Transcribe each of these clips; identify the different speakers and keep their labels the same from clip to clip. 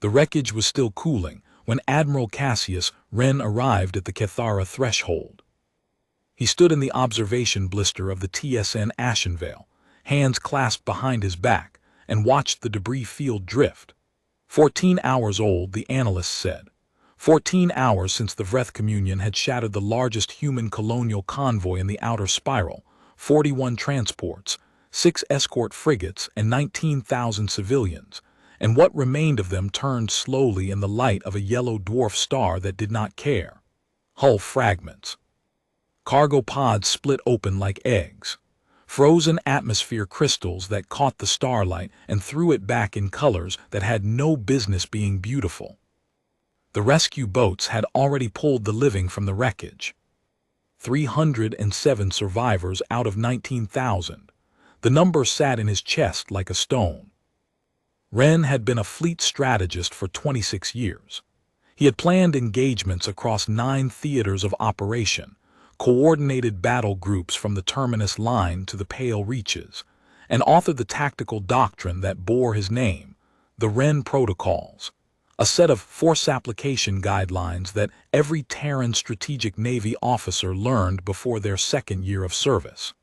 Speaker 1: The wreckage was still cooling when Admiral Cassius Wren arrived at the Cathara threshold. He stood in the observation blister of the TSN Ashenvale, hands clasped behind his back, and watched the debris field drift. 14 hours old, the analyst said. 14 hours since the Vreth Communion had shattered the largest human colonial convoy in the outer spiral, 41 transports, 6 escort frigates, and 19,000 civilians, and what remained of them turned slowly in the light of a yellow dwarf star that did not care. Hull fragments. Cargo pods split open like eggs. Frozen atmosphere crystals that caught the starlight and threw it back in colors that had no business being beautiful. The rescue boats had already pulled the living from the wreckage. 307 survivors out of 19,000. The number sat in his chest like a stone. Wren had been a fleet strategist for 26 years. He had planned engagements across 9 theaters of operation, coordinated battle groups from the Terminus Line to the Pale Reaches, and authored the tactical doctrine that bore his name, the Wren Protocols, a set of force application guidelines that every Terran Strategic Navy officer learned before their second year of service.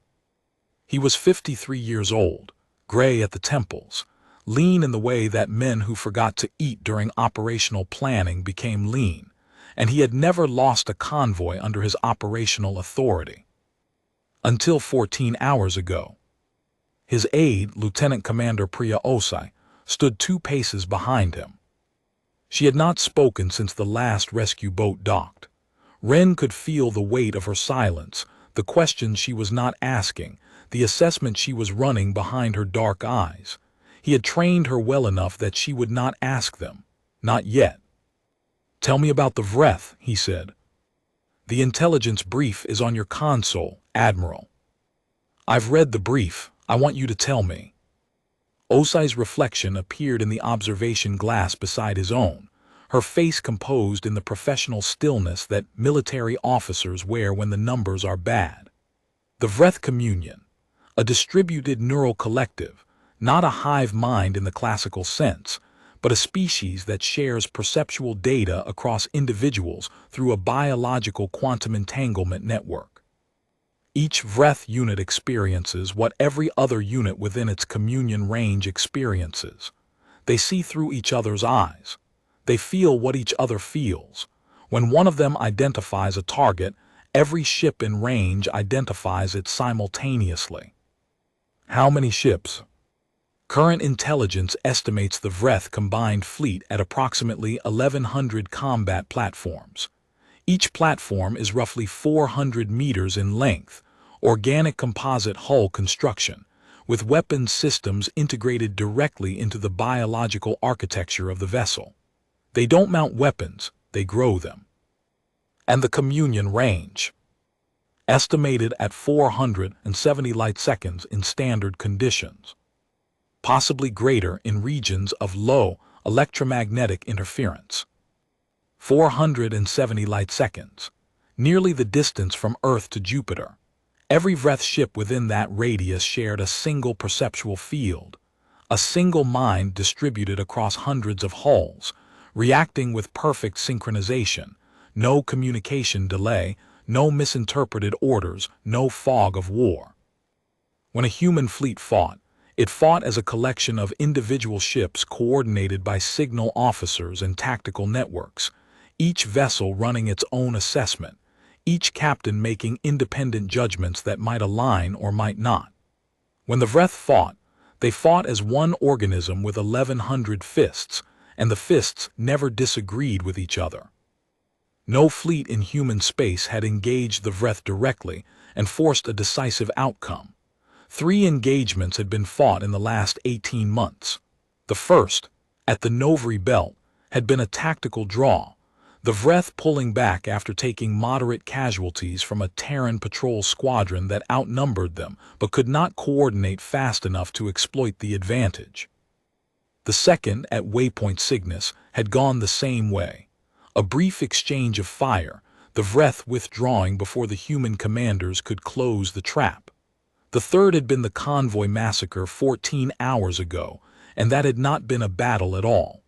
Speaker 1: He was 53 years old, gray at the temples, lean in the way that men who forgot to eat during operational planning became lean, and he had never lost a convoy under his operational authority. Until 14 hours ago. His aide, Lieutenant Commander Priya Osai, stood 2 paces behind him. She had not spoken since the last rescue boat docked. Wren could feel the weight of her silence, the questions she was not asking, the assessment she was running behind her dark eyes. He had trained her well enough that she would not ask them. Not yet. "Tell me about the Vreth," he said. "The intelligence brief is on your console, Admiral." "I've read the brief. I want you to tell me." Osai's reflection appeared in the observation glass beside his own, her face composed in the professional stillness that military officers wear when the numbers are bad. The Vreth Communion, a distributed neural collective, not a hive mind in the classical sense, but a species that shares perceptual data across individuals through a biological quantum entanglement network. Each Vreth unit experiences what every other unit within its communion range experiences. They see through each other's eyes. They feel what each other feels. When one of them identifies a target, every ship in range identifies it simultaneously. How many ships? Current intelligence estimates the Vreth combined fleet at approximately 1,100 combat platforms. Each platform is roughly 400 meters in length, organic composite hull construction, with weapons systems integrated directly into the biological architecture of the vessel. They don't mount weapons, they grow them. And the communion range, estimated at 470 light-seconds in standard conditions, possibly greater in regions of low electromagnetic interference. 470 light-seconds, nearly the distance from Earth to Jupiter. Every Vreth ship within that radius shared a single perceptual field, a single mind distributed across hundreds of hulls, reacting with perfect synchronization, no communication delay, no misinterpreted orders, no fog of war. When a human fleet fought, it fought as a collection of individual ships coordinated by signal officers and tactical networks, each vessel running its own assessment, each captain making independent judgments that might align or might not. When the Vreth fought, they fought as one organism with 1,100 fists, and the fists never disagreed with each other. No fleet in human space had engaged the Vreth directly and forced a decisive outcome. 3 engagements had been fought in the last 18 months. The first, at the Novri Belt, had been a tactical draw, the Vreth pulling back after taking moderate casualties from a Terran patrol squadron that outnumbered them but could not coordinate fast enough to exploit the advantage. The second, at Waypoint Cygnus, had gone the same way. A brief exchange of fire, the Vreth withdrawing before the human commanders could close the trap. The third had been the convoy massacre 14 hours ago, and that had not been a battle at all.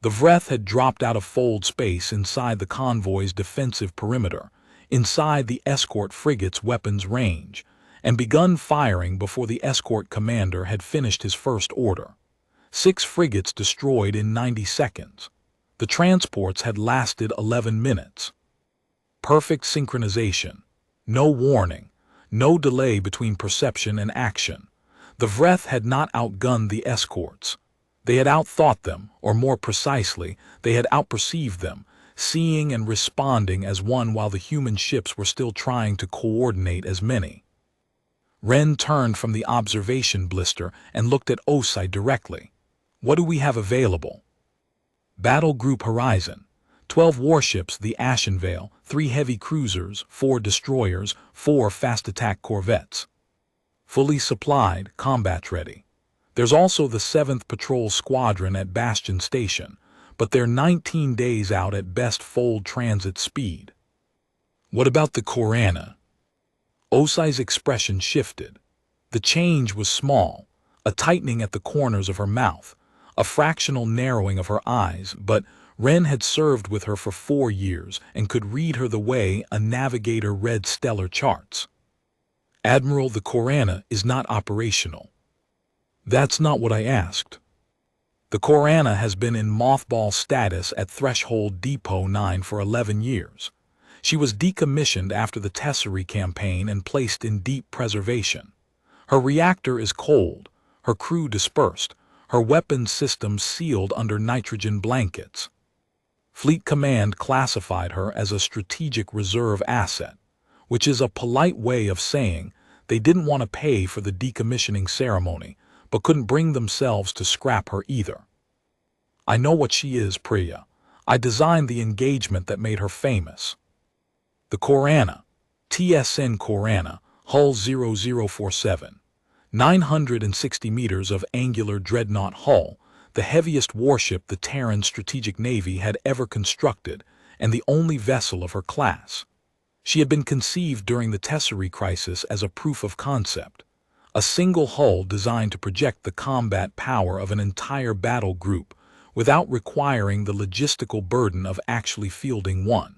Speaker 1: The Vreth had dropped out of fold space inside the convoy's defensive perimeter, inside the escort frigate's weapons range, and begun firing before the escort commander had finished his first order. 6 frigates destroyed in 90 seconds. The transports had lasted 11 minutes. Perfect synchronization. No warning. No delay between perception and action. The Vreth had not outgunned the escorts. They had outthought them, or more precisely, they had outperceived them, seeing and responding as one while the human ships were still trying to coordinate as many. Wren turned from the observation blister and looked at Osai directly. What do we have available? Battle Group Horizon. 12 warships, the Ashenvale, 3 heavy cruisers, 4 destroyers, 4 fast-attack corvettes. Fully supplied, combat-ready. There's also the 7th Patrol Squadron at Bastion Station, but they're 19 days out at best fold transit speed. What about the Korana? Osai's expression shifted. The change was small, a tightening at the corners of her mouth, a fractional narrowing of her eyes, but Wren had served with her for 4 years and could read her the way a navigator read stellar charts. Admiral, the Korana is not operational. That's not what I asked. The Korana has been in mothball status at Threshold Depot 9 for 11 years. She was decommissioned after the Tesserae campaign and placed in deep preservation. Her reactor is cold, her crew dispersed, her weapons systems sealed under nitrogen blankets. Fleet Command classified her as a strategic reserve asset, which is a polite way of saying they didn't want to pay for the decommissioning ceremony, but couldn't bring themselves to scrap her either. I know what she is, Priya. I designed the engagement that made her famous. The Korana, TSN Korana, hull 0047, 960 meters of angular dreadnought hull, the heaviest warship the Terran Strategic Navy had ever constructed, and the only vessel of her class. She had been conceived during the Tesserae crisis as a proof of concept, a single hull designed to project the combat power of an entire battle group without requiring the logistical burden of actually fielding one.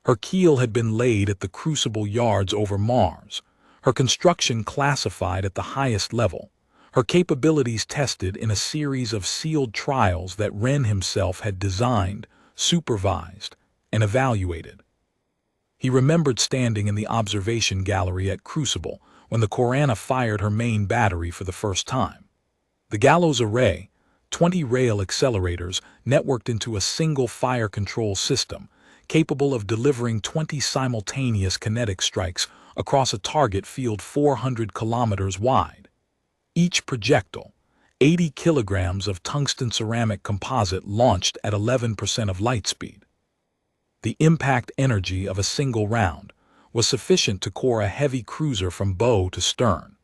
Speaker 1: Her keel had been laid at the Crucible yards over Mars, her construction classified at the highest level, her capabilities tested in a series of sealed trials that Wren himself had designed, supervised, and evaluated. He remembered standing in the observation gallery at Crucible when the Korana fired her main battery for the first time. The Gallows array, 20 rail accelerators networked into a single fire control system, capable of delivering 20 simultaneous kinetic strikes across a target field 400 kilometers wide. Each projectile, 80 kilograms of tungsten ceramic composite launched at 11% of light speed. The impact energy of a single round was sufficient to core a heavy cruiser from bow to stern.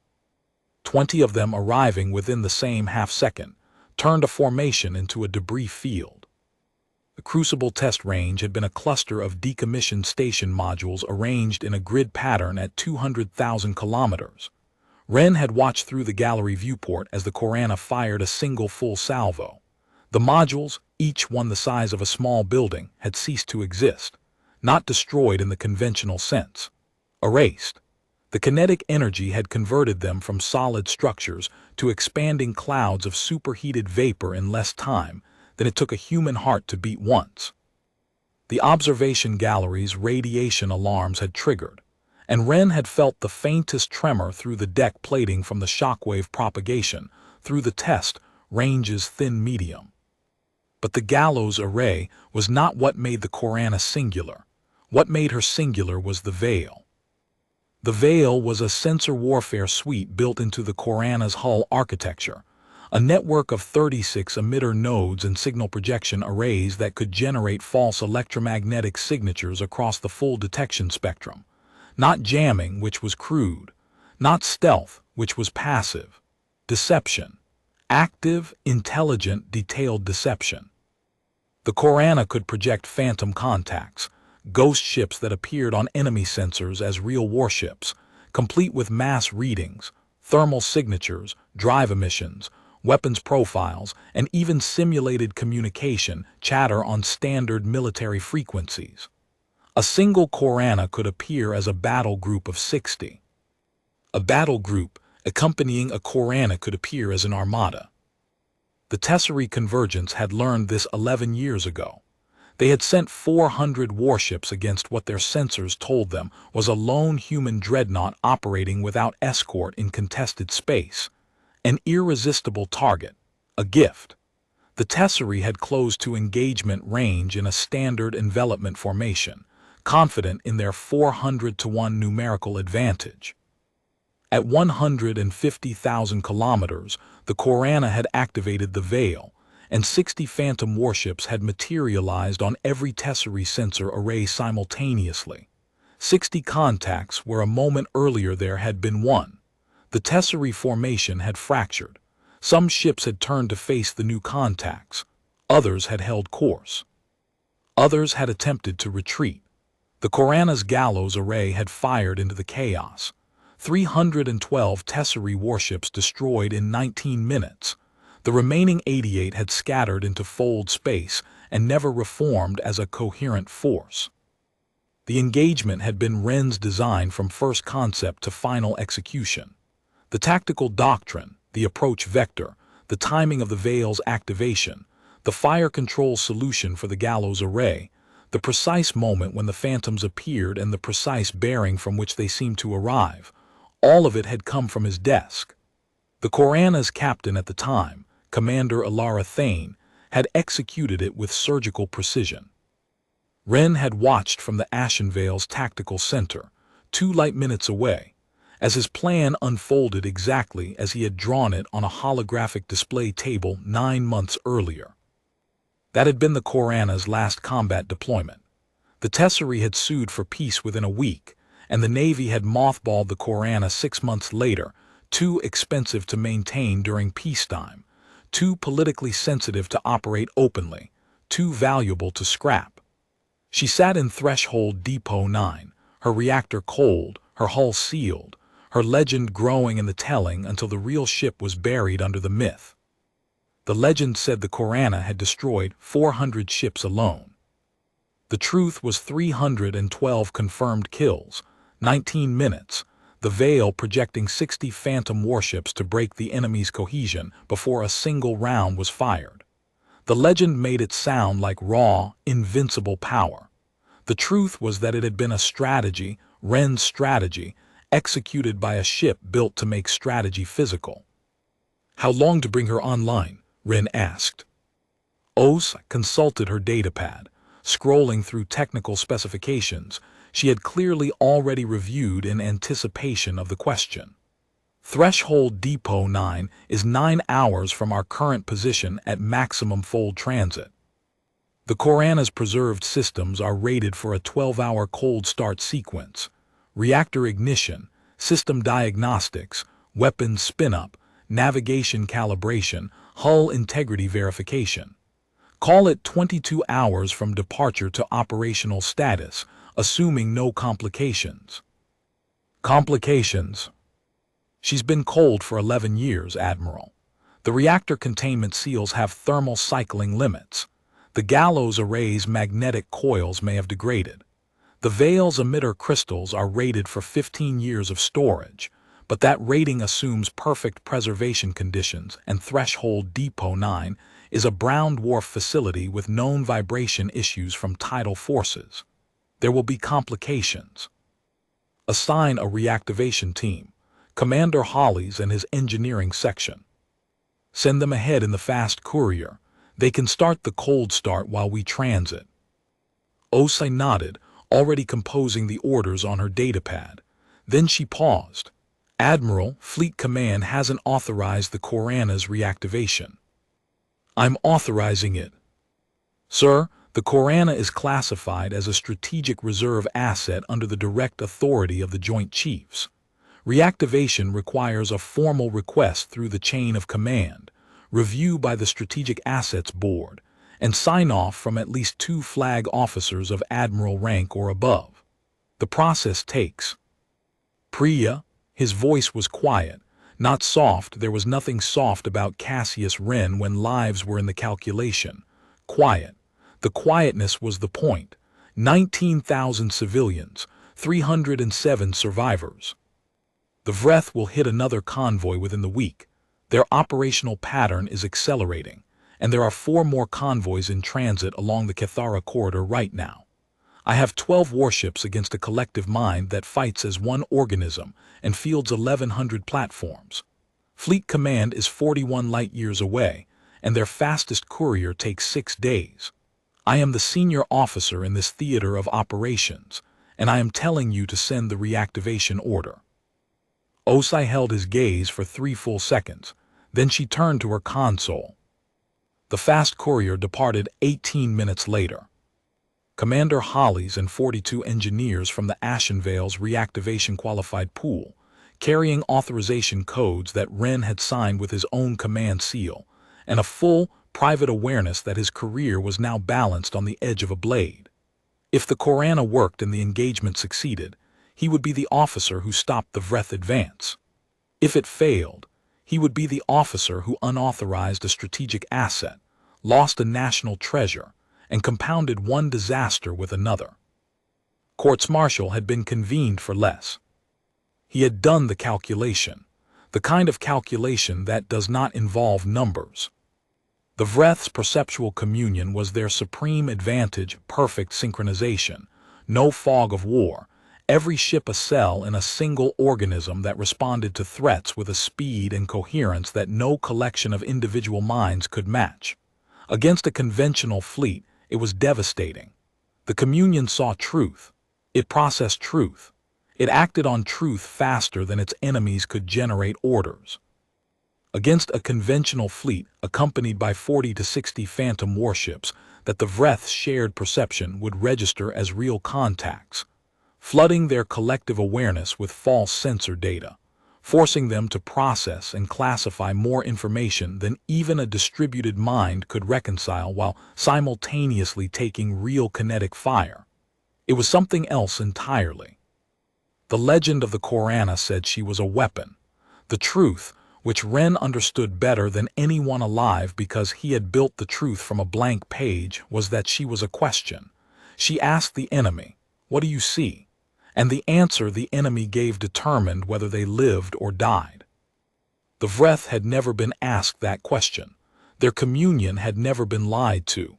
Speaker 1: 20 of them arriving within the same half-second turned a formation into a debris field. The Crucible test range had been a cluster of decommissioned station modules arranged in a grid pattern at 200,000 kilometers. Wren had watched through the gallery viewport as the Korana fired a single full salvo. The modules, each one the size of a small building, had ceased to exist, not destroyed in the conventional sense. Erased. The kinetic energy had converted them from solid structures to expanding clouds of superheated vapor in less time than it took a human heart to beat once. The observation gallery's radiation alarms had triggered, and Wren had felt the faintest tremor through the deck plating from the shockwave propagation through the test range's thin medium. But the Gallows array was not what made the Korana singular. What made her singular was the Veil. The Veil was a sensor warfare suite built into the Korana's hull architecture, a network of 36 emitter nodes and signal projection arrays that could generate false electromagnetic signatures across the full detection spectrum. Not jamming, which was crude. Not stealth, which was passive. Deception. Active, intelligent, detailed deception. The Korana could project phantom contacts, ghost ships that appeared on enemy sensors as real warships, complete with mass readings, thermal signatures, drive emissions, weapons profiles, and even simulated communication chatter on standard military frequencies. A single Korana could appear as a battle group of 60. A battle group accompanying a Korana could appear as an armada. The Tesserae Convergence had learned this 11 years ago. They had sent 400 warships against what their sensors told them was a lone human dreadnought operating without escort in contested space. An irresistible target, a gift. The Tesserae had closed to engagement range in a standard envelopment formation, confident in their 400-to-1 numerical advantage. At 150,000 kilometers, the Korana had activated the veil, and 60 Phantom warships had materialized on every Tesserae sensor array simultaneously. 60 contacts where a moment earlier there had been one. The Tesserae formation had fractured. Some ships had turned to face the new contacts. Others had held course. Others had attempted to retreat. The Korana's gallows array had fired into the chaos. 312 Tesserae warships destroyed in 19 minutes. The remaining 88 had scattered into fold space and never reformed as a coherent force. The engagement had been Wren's design from first concept to final execution. The tactical doctrine, the approach vector, the timing of the veil's activation, the fire control solution for the gallows array, the precise moment when the phantoms appeared and the precise bearing from which they seemed to arrive, all of it had come from his desk. The Korana's captain at the time, Commander Alara Thane, had executed it with surgical precision. Wren had watched from the Ashenvale's tactical center, 2 light minutes away, as his plan unfolded exactly as he had drawn it on a holographic display table 9 months earlier. That had been the Korana's last combat deployment. The Tesserae had sued for peace within a week, and the Navy had mothballed the Korana 6 months later, too expensive to maintain during peacetime, too politically sensitive to operate openly, too valuable to scrap. She sat in Threshold Depot 9, her reactor cold, her hull sealed, her legend growing in the telling until the real ship was buried under the myth. The legend said the Korana had destroyed 400 ships alone. The truth was 312 confirmed kills, 19 minutes, the veil projecting 60 Phantom warships to break the enemy's cohesion before a single round was fired. The legend made it sound like raw, invincible power. The truth was that it had been a strategy, Wren's strategy, executed by a ship built to make strategy physical. How long to bring her online? Wren asked. Os consulted her datapad, scrolling through technical specifications she had clearly already reviewed in anticipation of the question. Threshold Depot 9 is 9 hours from our current position at maximum fold transit. The Korana's preserved systems are rated for a 12-hour cold start sequence, reactor ignition, system diagnostics, weapons spin-up, navigation calibration, hull integrity verification. Call it 22 hours from departure to operational status, assuming no complications. Complications. She's been cold for 11 years, Admiral. The reactor containment seals have thermal cycling limits. The gallows array's magnetic coils may have degraded. The veil's emitter crystals are rated for 15 years of storage, but that rating assumes perfect preservation conditions, and Threshold Depot 9 is a brown dwarf facility with known vibration issues from tidal forces. There will be complications. Assign a reactivation team, Commander Hollies and his engineering section. Send them ahead in the fast courier. They can start the cold start while we transit. Osai nodded, already composing the orders on her datapad. Then she paused. Admiral, Fleet Command hasn't authorized the Korana's reactivation. I'm authorizing it. Sir, the Korana is classified as a strategic reserve asset under the direct authority of the Joint Chiefs. Reactivation requires a formal request through the chain of command, review by the Strategic Assets Board, and sign-off from at least 2 flag officers of admiral rank or above. The process takes. Priya, his voice was quiet, Not soft, there was nothing soft about Cassius Wren when lives were in the calculation. Quiet. The quietness was the point. 19,000 civilians, 307 survivors. The Vreth will hit another convoy within the week. Their operational pattern is accelerating, and there are 4 more convoys in transit along the Cathara corridor right now. I have 12 warships against a collective mind that fights as one organism and fields 1,100 platforms. Fleet command is 41 light-years away, and their fastest courier takes 6 days. I am the senior officer in this theater of operations, and I am telling you to send the reactivation order. Osai held his gaze for 3 full seconds, then she turned to her console. The fast courier departed 18 minutes later. Commander Hollies and 42 engineers from the Ashenvale's reactivation qualified pool, carrying authorization codes that Wren had signed with his own command seal, and a full, private awareness that his career was now balanced on the edge of a blade. If the Korana worked and the engagement succeeded, he would be the officer who stopped the Vreth advance. If it failed, he would be the officer who unauthorized a strategic asset, lost a national treasure, and compounded one disaster with another. Courts-martial had been convened for less. He had done the calculation, the kind of calculation that does not involve numbers. The Vreth's perceptual communion was their supreme advantage, perfect synchronization, no fog of war, every ship a cell in a single organism that responded to threats with a speed and coherence that no collection of individual minds could match. Against a conventional fleet, it was devastating. The communion saw truth. It processed truth. It acted on truth faster than its enemies could generate orders. Against a conventional fleet accompanied by 40 to 60 phantom warships that the Vreth's shared perception would register as real contacts, flooding their collective awareness with false sensor data, forcing them to process and classify more information than even a distributed mind could reconcile while simultaneously taking real kinetic fire. It was something else entirely. The legend of the Korana said she was a weapon. The truth, which Wren understood better than anyone alive because he had built the truth from a blank page, was that she was a question. She asked the enemy, "What do you see?" And the answer the enemy gave determined whether they lived or died. The Vreth had never been asked that question. Their communion had never been lied to.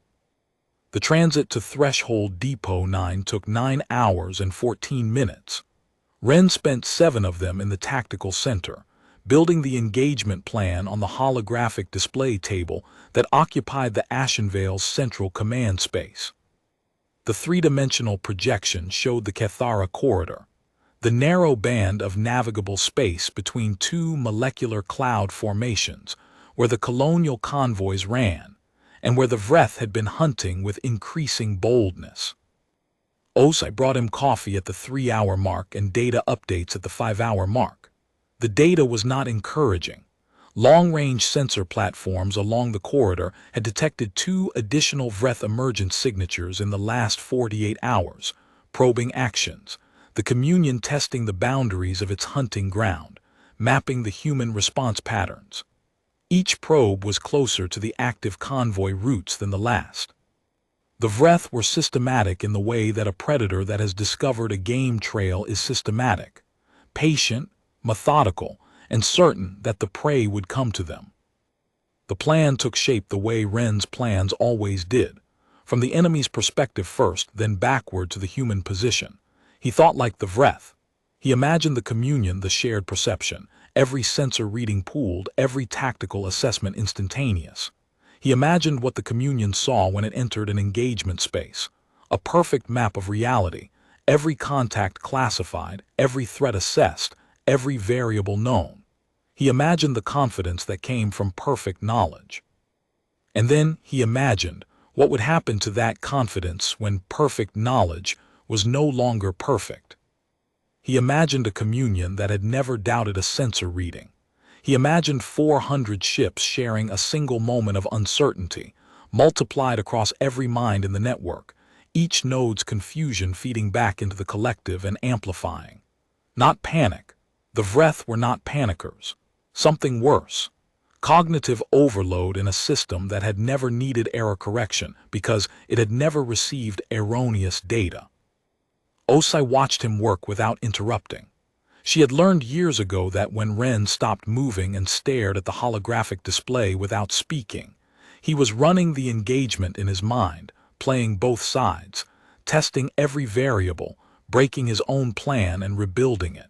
Speaker 1: The transit to Threshold Depot 9 took 9 hours and 14 minutes. Wren spent 7 of them in the tactical center, building the engagement plan on the holographic display table that occupied the Ashenvale's central command space. The 3-dimensional projection showed the Cathara corridor, the narrow band of navigable space between 2 molecular cloud formations where the colonial convoys ran, and where the Vreth had been hunting with increasing boldness. Osai brought him coffee at the 3-hour mark and data updates at the 5-hour mark. The data was not encouraging. Long-range sensor platforms along the corridor had detected 2 additional Vreth emergence signatures in the last 48 hours, probing actions, the communion testing the boundaries of its hunting ground, mapping the human response patterns. Each probe was closer to the active convoy routes than the last. The Vreth were systematic in the way that a predator that has discovered a game trail is systematic, patient, methodical, and certain that the prey would come to them. The plan took shape the way Wren's plans always did, from the enemy's perspective first, then backward to the human position. He thought like the Vreth. He imagined the communion, the shared perception, every sensor reading pooled, every tactical assessment instantaneous. He imagined what the communion saw when it entered an engagement space, a perfect map of reality, every contact classified, every threat assessed, every variable known. He imagined the confidence that came from perfect knowledge. And then he imagined what would happen to that confidence when perfect knowledge was no longer perfect. He imagined a communion that had never doubted a sensor reading. He imagined 400 ships sharing a single moment of uncertainty, multiplied across every mind in the network, each node's confusion feeding back into the collective and amplifying. Not panic. The Vreth were not panickers. Something worse. Cognitive overload in a system that had never needed error correction because it had never received erroneous data. Osai watched him work without interrupting. She had learned years ago that when Ren stopped moving and stared at the holographic display without speaking, he was running the engagement in his mind, playing both sides, testing every variable, breaking his own plan and rebuilding it.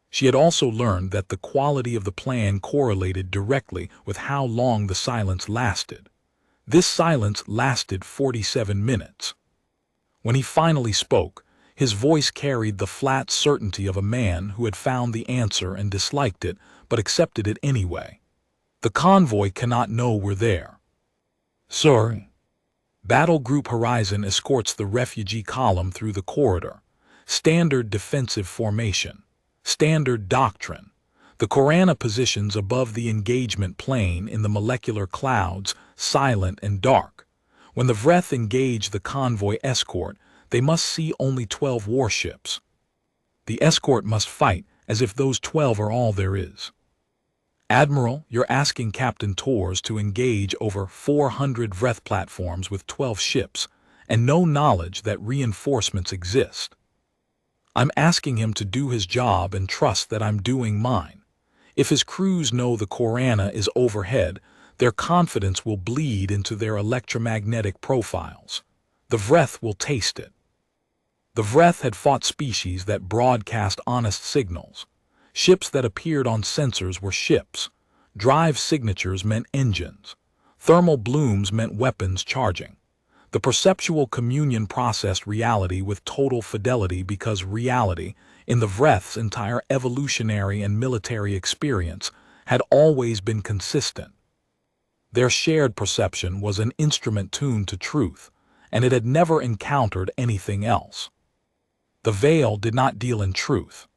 Speaker 1: She had also learned that the quality of the plan correlated directly with how long the silence lasted. This silence lasted 47 minutes. When he finally spoke, his voice carried the flat certainty of a man who had found the answer and disliked it, but accepted it anyway. The convoy cannot know we're there. Sorry. Battle Group Horizon escorts the refugee column through the corridor. Standard defensive formation. Standard doctrine. The Korana positions above the engagement plane in the molecular clouds, silent and dark. When the Vreth engage the convoy escort, they must see only 12 warships. The escort must fight as if those 12 are all there is. Admiral, you're asking Captain Tors to engage over 400 Vreth platforms with 12 ships, and no knowledge that reinforcements exist. I'm asking him to do his job and trust that I'm doing mine. If his crews know the Korana is overhead, their confidence will bleed into their electromagnetic profiles. The Vreth will taste it. The Vreth had fought species that broadcast honest signals. Ships that appeared on sensors were ships. Drive signatures meant engines. Thermal blooms meant weapons charging. The perceptual communion processed reality with total fidelity because reality, in the Vreth's entire evolutionary and military experience, had always been consistent. Their shared perception was an instrument tuned to truth, and it had never encountered anything else. The Veil did not deal in truth.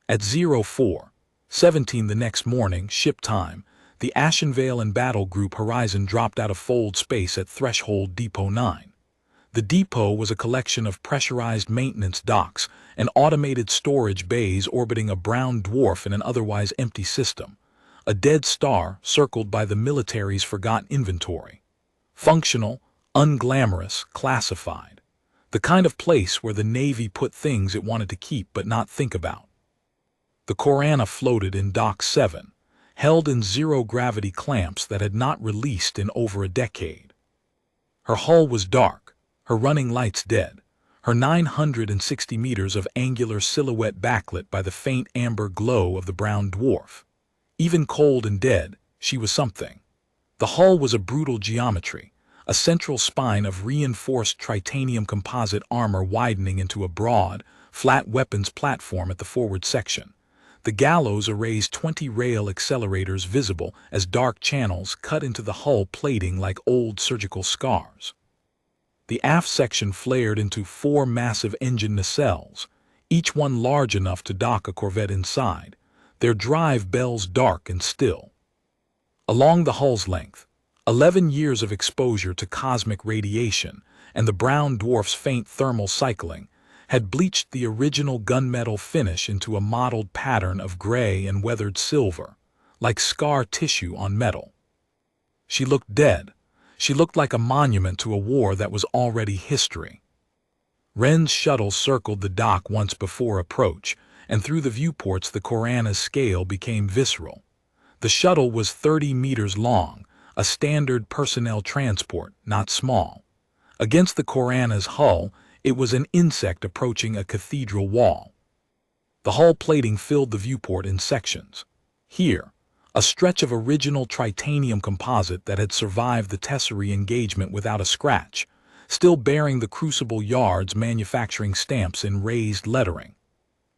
Speaker 1: At 04:17 the next morning, ship time, the Ashenvale and Battle Group Horizon dropped out of fold space at Threshold Depot 9. The depot was a collection of pressurized maintenance docks and automated storage bays orbiting a brown dwarf in an otherwise empty system, a dead star circled by the military's forgotten inventory. Functional, unglamorous, classified. The kind of place where the Navy put things it wanted to keep but not think about. The Korana floated in Dock 7, held in zero-gravity clamps that had not released in over a decade. Her hull was dark, her running lights dead, her 960 meters of angular silhouette backlit by the faint amber glow of the brown dwarf. Even cold and dead, she was something. The hull was a brutal geometry, a central spine of reinforced titanium composite armor widening into a broad, flat weapons platform at the forward section. The gallows erased 20 rail accelerators visible as dark channels cut into the hull plating like old surgical scars. The aft section flared into 4 massive engine nacelles, each one large enough to dock a corvette inside, their drive bells dark and still. Along the hull's length, 11 years of exposure to cosmic radiation and the brown dwarf's faint thermal cycling had bleached the original gunmetal finish into a mottled pattern of gray and weathered silver, like scar tissue on metal. She looked dead. She looked like a monument to a war that was already history. Ren's shuttle circled the dock once before approach, and through the viewports the Korana's scale became visceral. The shuttle was 30 meters long, a standard personnel transport, not small. Against the Korana's hull, it was an insect approaching a cathedral wall. The hull plating filled the viewport in sections. Here, a stretch of original titanium composite that had survived the Tesserae engagement without a scratch, still bearing the Crucible Yard's manufacturing stamps in raised lettering.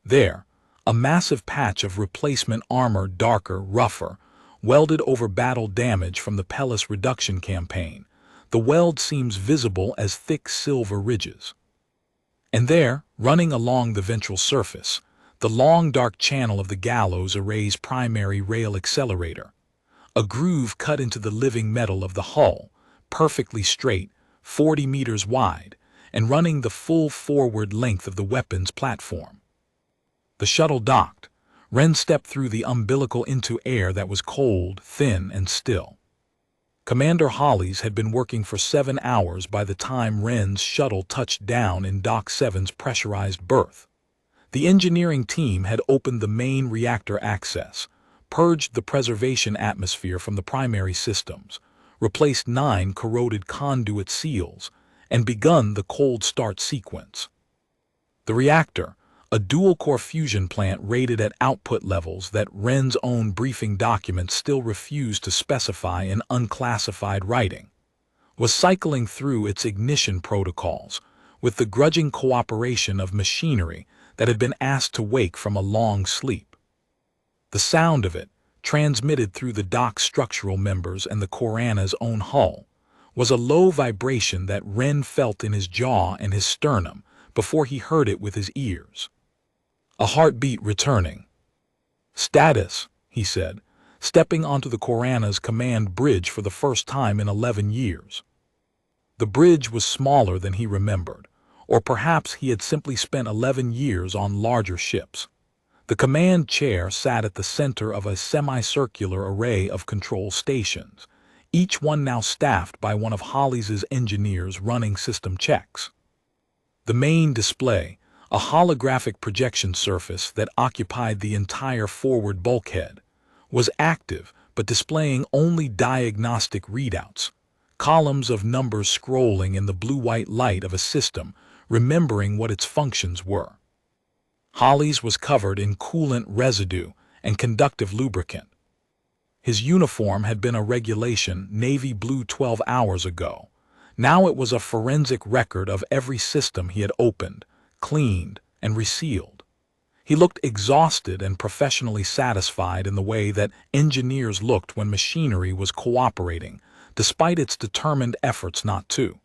Speaker 1: There, a massive patch of replacement armor, darker, rougher, welded over battle damage from the Pellis reduction campaign. The weld seems visible as thick silver ridges. And there, running along the ventral surface, the long dark channel of the gallows array's primary rail accelerator. A groove cut into the living metal of the hull, perfectly straight, 40 meters wide, and running the full forward length of the weapons platform. The shuttle docked. Wren stepped through the umbilical into air that was cold, thin, and still. Commander Hollies had been working for 7 hours by the time Wren's shuttle touched down in Dock 7's pressurized berth. The engineering team had opened the main reactor access, purged the preservation atmosphere from the primary systems, replaced 9 corroded conduit seals, and begun the cold start sequence. The reactor, a dual-core fusion plant rated at output levels that Wren's own briefing documents still refused to specify in unclassified writing, was cycling through its ignition protocols with the grudging cooperation of machinery that had been asked to wake from a long sleep. The sound of it, transmitted through the dock's structural members and the Korana's own hull, was a low vibration that Wren felt in his jaw and his sternum before he heard it with his ears. A heartbeat returning. "Status," he said, stepping onto the Korana's command bridge for the first time in 11 years. The bridge was smaller than he remembered, or perhaps he had simply spent 11 years on larger ships. The command chair sat at the center of a semicircular array of control stations, each one now staffed by one of Hollies' engineers running system checks. The main display, a holographic projection surface that occupied the entire forward bulkhead, was active but displaying only diagnostic readouts, columns of numbers scrolling in the blue-white light of a system remembering what its functions were. Hollies was covered in coolant residue and conductive lubricant. His uniform had been a regulation navy blue 12 hours ago. Now it was a forensic record of every system he had opened, cleaned, and resealed. He looked exhausted and professionally satisfied in the way that engineers looked when machinery was cooperating, despite its determined efforts not to.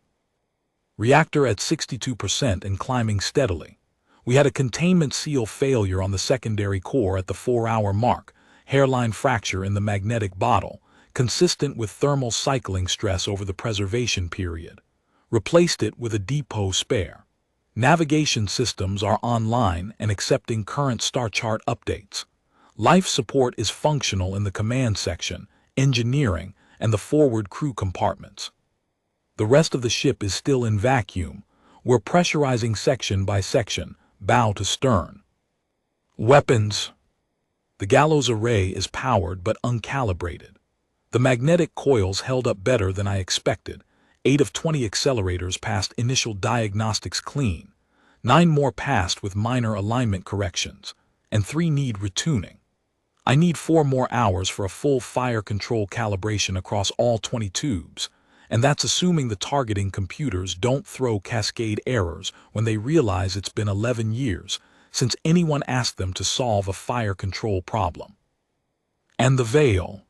Speaker 1: Reactor at 62% and climbing steadily. We had a containment seal failure on the secondary core at the 4-hour mark, hairline fracture in the magnetic bottle, consistent with thermal cycling stress over the preservation period. Replaced it with a depot spare. Navigation systems are online and accepting current star chart updates. Life support is functional in the command section, engineering, and the forward crew compartments. The rest of the ship is still in vacuum. We're pressurizing section by section, bow to stern. Weapons. The gallows array is powered but uncalibrated. The magnetic coils held up better than I expected. 8 of 20 accelerators passed initial diagnostics clean. 9 more passed with minor alignment corrections, and 3 need retuning. I need 4 more hours for a full fire control calibration across all 20 tubes, and that's assuming the targeting computers don't throw cascade errors when they realize it's been 11 years since anyone asked them to solve a fire control problem. And the veil.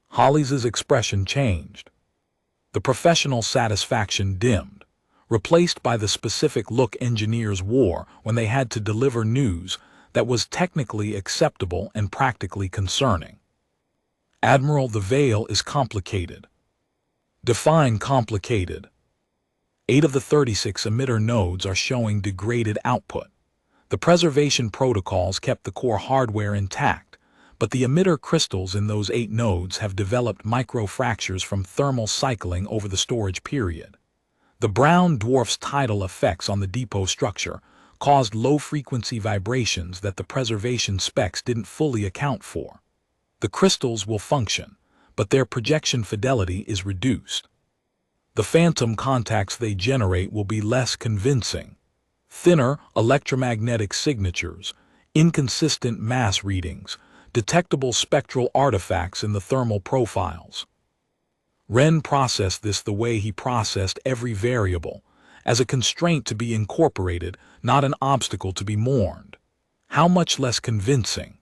Speaker 1: Hollies' expression changed. The professional satisfaction dimmed, replaced by the specific look engineers wore when they had to deliver news that was technically acceptable and practically concerning. Admiral, the veil is complicated. Define complicated. 8 of the 36 emitter nodes are showing degraded output. The preservation protocols kept the core hardware intact, but the emitter crystals in those 8 nodes have developed microfractures from thermal cycling over the storage period. The brown dwarf's tidal effects on the depot structure caused low-frequency vibrations that the preservation specs didn't fully account for. The crystals will function, but their projection fidelity is reduced. The phantom contacts they generate will be less convincing. Thinner electromagnetic signatures, inconsistent mass readings, detectable spectral artifacts in the thermal profiles. Wren processed this the way he processed every variable, as a constraint to be incorporated, not an obstacle to be mourned. How much less convincing?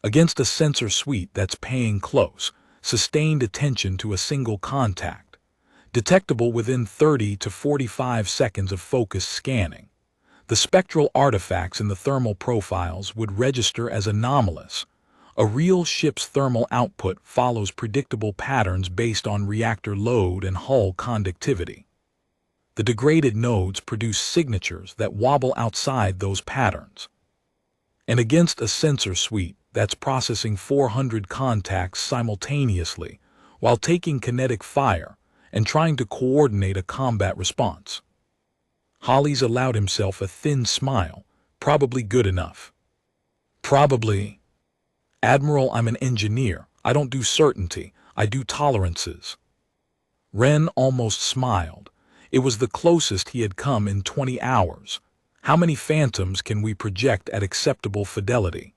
Speaker 1: Against a sensor suite that's paying close, sustained attention to a single contact, detectable within 30 to 45 seconds of focused scanning. The spectral artifacts in the thermal profiles would register as anomalous. A real ship's thermal output follows predictable patterns based on reactor load and hull conductivity. The degraded nodes produce signatures that wobble outside those patterns. And against a sensor suite that's processing 400 contacts simultaneously while taking kinetic fire and trying to coordinate a combat response. Hollis allowed himself a thin smile. Probably good enough. Probably. Admiral, I'm an engineer. I don't do certainty. I do tolerances. Wren almost smiled. It was the closest he had come in 20 hours. How many phantoms can we project at acceptable fidelity?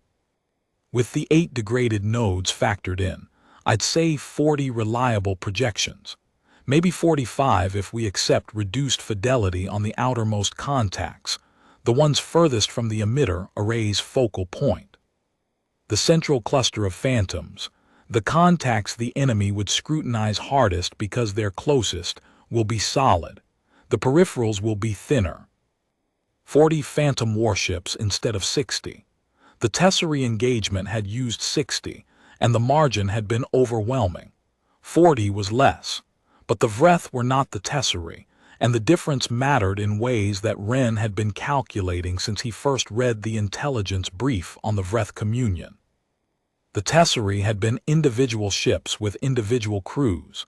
Speaker 1: With the 8 degraded nodes factored in, I'd say 40 reliable projections. Maybe 45 if we accept reduced fidelity on the outermost contacts, the ones furthest from the emitter array's focal point. The central cluster of phantoms, the contacts the enemy would scrutinize hardest because they're closest, will be solid. The peripherals will be thinner. 40 phantom warships instead of 60. The Tesserae engagement had used 60, and the margin had been overwhelming. 40 was less. But the Vreth were not the Tesserae, and the difference mattered in ways that Wren had been calculating since he first read the intelligence brief on the Vreth Communion. The Tesserae had been individual ships with individual crews,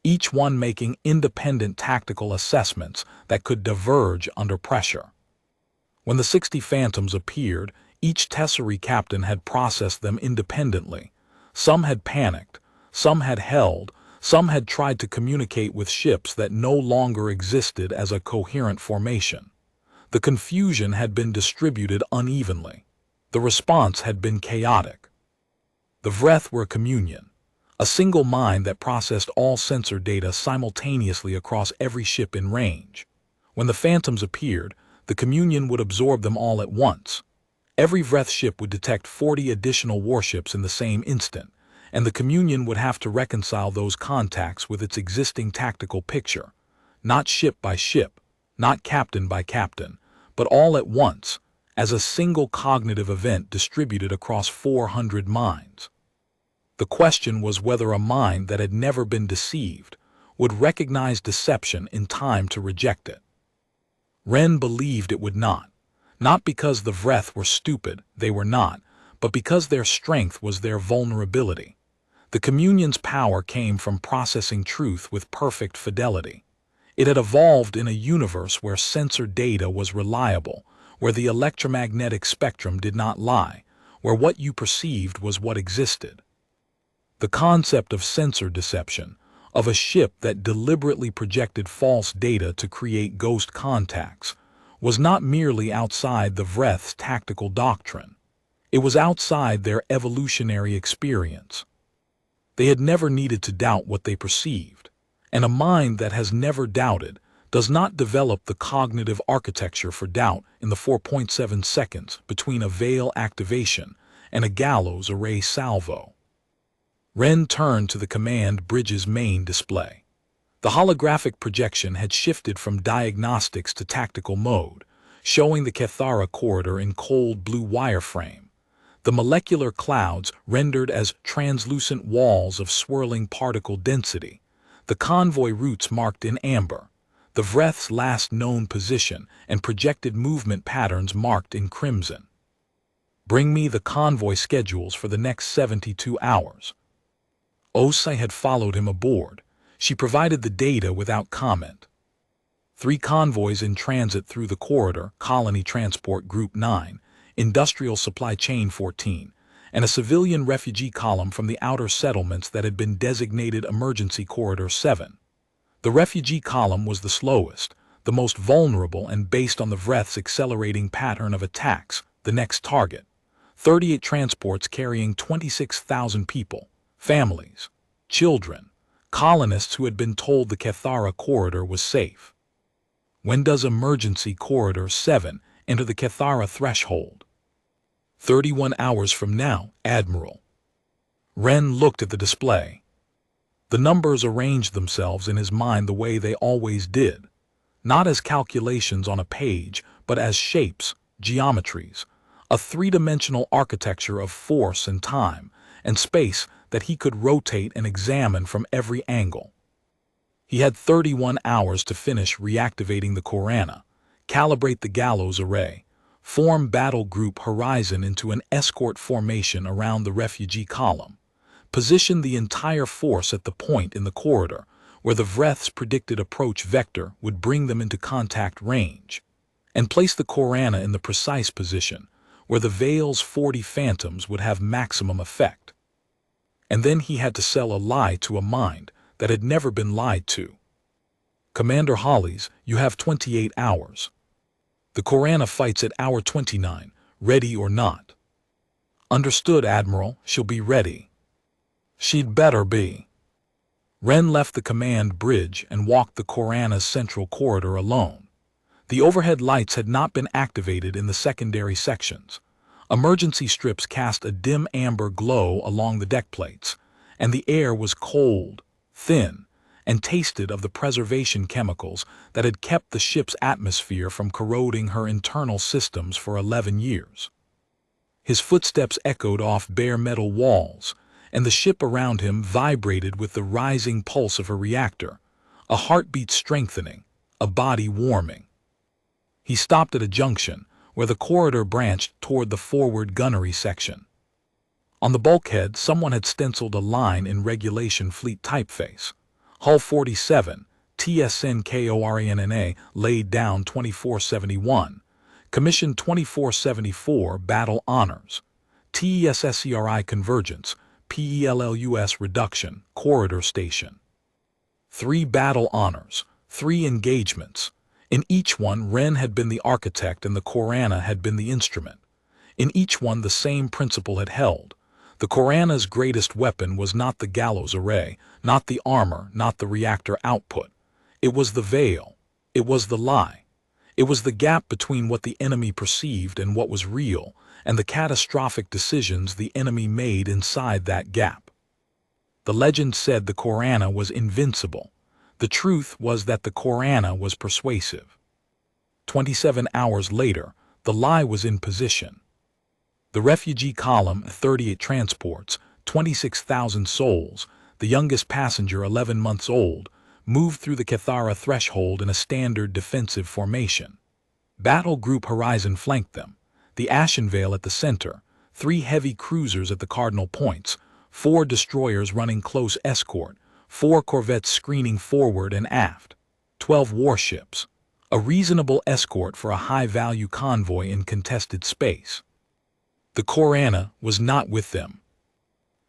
Speaker 1: each one making independent tactical assessments that could diverge under pressure. When the 60 phantoms appeared, each Tesserae captain had processed them independently. Some had panicked, some had held, some had tried to communicate with ships that no longer existed as a coherent formation. The confusion had been distributed unevenly. The response had been chaotic. The Vreth were a communion, a single mind that processed all sensor data simultaneously across every ship in range. When the phantoms appeared, the communion would absorb them all at once. Every Vreth ship would detect 40 additional warships in the same instant, and the communion would have to reconcile those contacts with its existing tactical picture, not ship by ship, not captain by captain, but all at once, as a single cognitive event distributed across 400 minds. The question was whether a mind that had never been deceived would recognize deception in time to reject it. Wren believed it would not because the Vreth were stupid, they were not, but because their strength was their vulnerability. The communion's power came from processing truth with perfect fidelity. It had evolved in a universe where sensor data was reliable, where the electromagnetic spectrum did not lie, where what you perceived was what existed. The concept of sensor deception, of a ship that deliberately projected false data to create ghost contacts, was not merely outside the Vreth's tactical doctrine. It was outside their evolutionary experience. They had never needed to doubt what they perceived, and a mind that has never doubted does not develop the cognitive architecture for doubt in the 4.7 seconds between a veil activation and a gallows array salvo. Wren turned to the command bridge's main display. The holographic projection had shifted from diagnostics to tactical mode, showing the Cathara corridor in cold blue wireframe. The molecular clouds rendered as translucent walls of swirling particle density, the convoy routes marked in amber, the Vreth's last known position and projected movement patterns marked in crimson. Bring me the convoy schedules for the next 72 hours. Osai had followed him aboard. She provided the data without comment. 3 convoys in transit through the corridor, Colony Transport Group 9, Industrial Supply Chain 14, and a civilian refugee column from the outer settlements that had been designated Emergency Corridor 7. The refugee column was the slowest, the most vulnerable, and based on the Vreth's accelerating pattern of attacks, the next target. 38 transports carrying 26,000 people, families, children, colonists who had been told the Cathara corridor was safe. When does Emergency Corridor 7 enter the Cathara threshold? 31 hours from now, Admiral. Wren looked at the display. The numbers arranged themselves in his mind the way they always did, not as calculations on a page, but as shapes, geometries, a three-dimensional architecture of force and time and space that he could rotate and examine from every angle. He had 31 hours to finish reactivating the Korana, calibrate the gallows array, Form Battle Group Horizon into an escort formation around the refugee column. Position the entire force at the point in the corridor where the Vreth's predicted approach vector would bring them into contact range, and place the Korana in the precise position where the Veil's 40 phantoms would have maximum effect. And then he had to sell a lie to a mind that had never been lied to. Commander Hollies, you have 28 hours. The Korana fights at hour 29, ready or not. Understood, Admiral, she'll be ready. She'd better be. Wren left the command bridge and walked the Korana's central corridor alone. The overhead lights had not been activated in the secondary sections. Emergency strips cast a dim amber glow along the deck plates, and the air was cold, thin, and tasted of the preservation chemicals that had kept the ship's atmosphere from corroding her internal systems for 11 years. His footsteps echoed off bare metal walls, and the ship around him vibrated with the rising pulse of her reactor, a heartbeat strengthening, a body warming. He stopped at a junction where the corridor branched toward the forward gunnery section. On the bulkhead, someone had stenciled a line in regulation fleet typeface. Hull 47, TSNKORANNA, laid down 2471. Commission 2474, Battle Honors. TESSCRI Convergence, PELLUS Reduction, Corridor Station. 3 Battle Honors, 3 engagements. In each one, Wren had been the architect and the Korana had been the instrument. In each one, the same principle had held. The Korana's greatest weapon was not the gallows array, not the armor, not the reactor output. It was the veil. It was the lie. It was the gap between what the enemy perceived and what was real, and the catastrophic decisions the enemy made inside that gap. The legend said the Korana was invincible. The truth was that the Korana was persuasive. 27 hours later, the lie was in position. The refugee column, 38 transports, 26,000 souls, the youngest passenger 11 months old, moved through the Cathara threshold in a standard defensive formation. Battle Group Horizon flanked them, the Ashenvale at the center, 3 heavy cruisers at the cardinal points, 4 destroyers running close escort, 4 corvettes screening forward and aft, 12 warships, a reasonable escort for a high-value convoy in contested space. The Korana was not with them.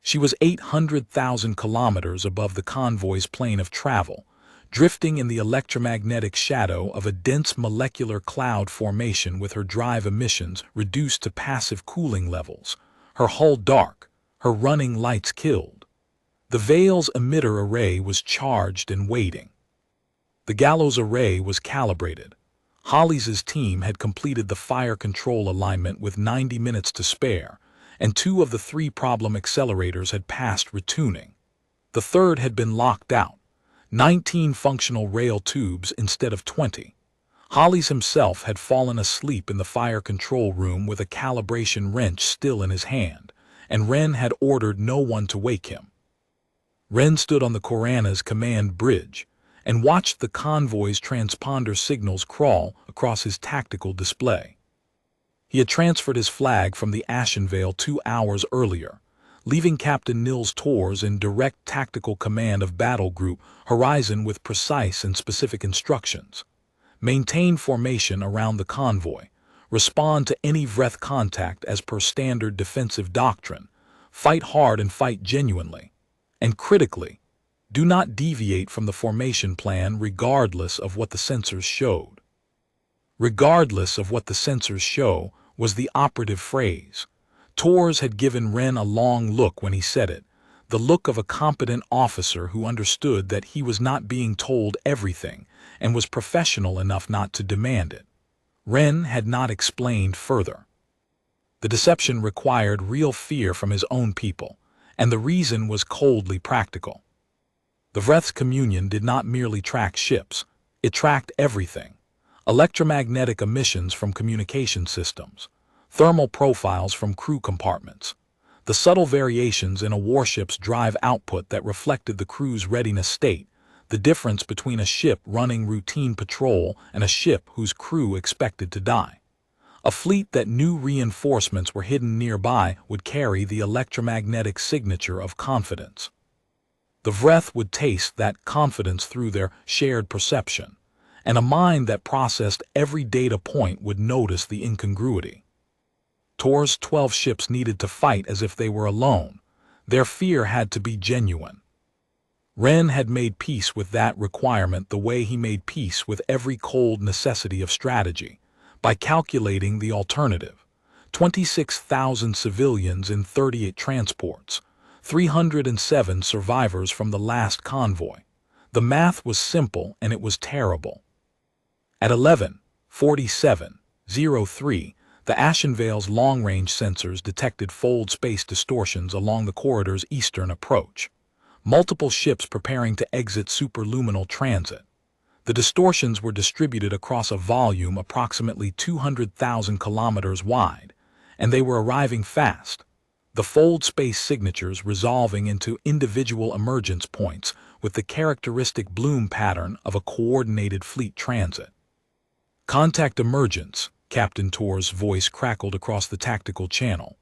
Speaker 1: She was 800,000 kilometers above the convoy's plane of travel, drifting in the electromagnetic shadow of a dense molecular cloud formation with her drive emissions reduced to passive cooling levels, her hull dark, her running lights killed. The Veil's emitter array was charged and waiting. The gallows array was calibrated. Hollies' team had completed the fire control alignment with 90 minutes to spare, and 2 of the 3 problem accelerators had passed retuning. The third had been locked out, 19 functional rail tubes instead of 20. Hollies himself had fallen asleep in the fire control room with a calibration wrench still in his hand, and Wren had ordered no one to wake him. Wren stood on the Korana's command bridge and watched the convoy's transponder signals crawl across his tactical display. He had transferred his flag from the Ashenvale 2 hours earlier, leaving Captain Nils Tors in direct tactical command of Battle Group Horizon with precise and specific instructions. Maintain formation around the convoy, respond to any Vreth contact as per standard defensive doctrine, fight hard and fight genuinely, and critically, do not deviate from the formation plan regardless of what the sensors showed. Regardless of what the sensors show was the operative phrase. Tors had given Wren a long look when he said it, the look of a competent officer who understood that he was not being told everything and was professional enough not to demand it. Wren had not explained further. The deception required real fear from his own people, and the reason was coldly practical. The Vreth's communion did not merely track ships, it tracked everything. Electromagnetic emissions from communication systems, thermal profiles from crew compartments, the subtle variations in a warship's drive output that reflected the crew's readiness state, the difference between a ship running routine patrol and a ship whose crew expected to die. A fleet that knew reinforcements were hidden nearby would carry the electromagnetic signature of confidence. The Vreth would taste that confidence through their shared perception, and a mind that processed every data point would notice the incongruity. Tor's 12 ships needed to fight as if they were alone. Their fear had to be genuine. Wren had made peace with that requirement the way he made peace with every cold necessity of strategy, by calculating the alternative. 26,000 civilians in 38 transports, 307 survivors from the last convoy. The math was simple and it was terrible. At 11:47:03, the Ashenvale's long-range sensors detected fold space distortions along the corridor's eastern approach. Multiple ships preparing to exit superluminal transit. The distortions were distributed across a volume approximately 200,000 kilometers wide, and they were arriving fast, the fold space signatures resolving into individual emergence points with the characteristic bloom pattern of a coordinated fleet transit. "Contact emergence," Captain Tor's voice crackled across the tactical channel.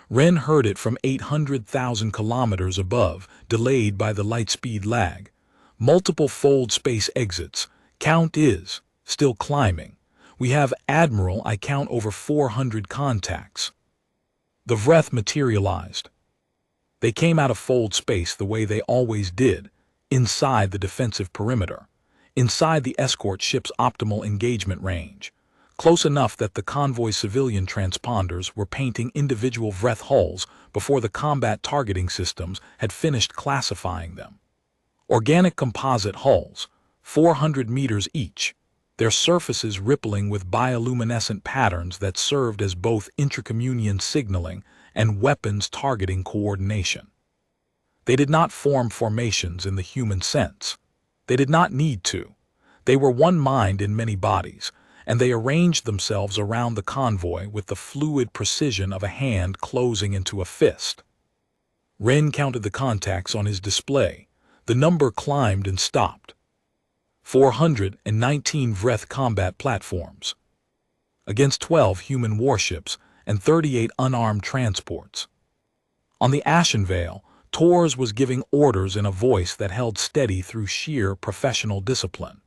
Speaker 1: Wren heard it from 800,000 kilometers above, delayed by the lightspeed lag. "Multiple fold space exits. Count is still climbing. We have, Admiral, I count over 400 contacts." The Vreth materialized. They came out of fold space the way they always did, inside the defensive perimeter, inside the escort ship's optimal engagement range, close enough that the convoy civilian transponders were painting individual Vreth hulls before the combat targeting systems had finished classifying them. Organic composite hulls, 400 meters each, their surfaces rippling with bioluminescent patterns that served as both intracommunion signaling and weapons targeting coordination. They did not form formations in the human sense. They did not need to. They were one mind in many bodies, and they arranged themselves around the convoy with the fluid precision of a hand closing into a fist. Wren counted the contacts on his display. The number climbed and stopped. 419 Vreth combat platforms, against 12 human warships and 38 unarmed transports. On the Ashenvale, Tors was giving orders in a voice that held steady through sheer professional discipline.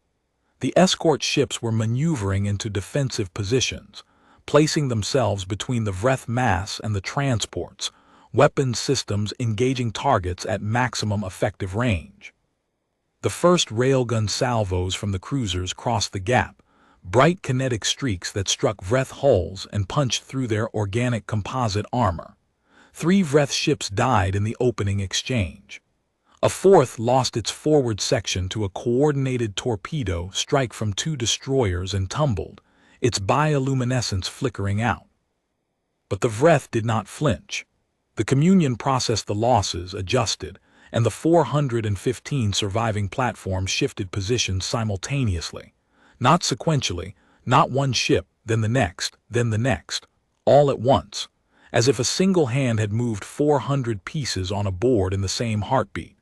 Speaker 1: The escort ships were maneuvering into defensive positions, placing themselves between the Vreth mass and the transports, weapons systems engaging targets at maximum effective range. The first railgun salvos from the cruisers crossed the gap, bright kinetic streaks that struck Vreth hulls and punched through their organic composite armor. 3 Vreth ships died in the opening exchange. A fourth lost its forward section to a coordinated torpedo strike from 2 destroyers and tumbled, its bioluminescence flickering out. But the Vreth did not flinch. The Communion processed the losses, adjusted, and the 415 surviving platforms shifted positions simultaneously, not sequentially, not one ship, then the next, all at once, as if a single hand had moved 400 pieces on a board in the same heartbeat.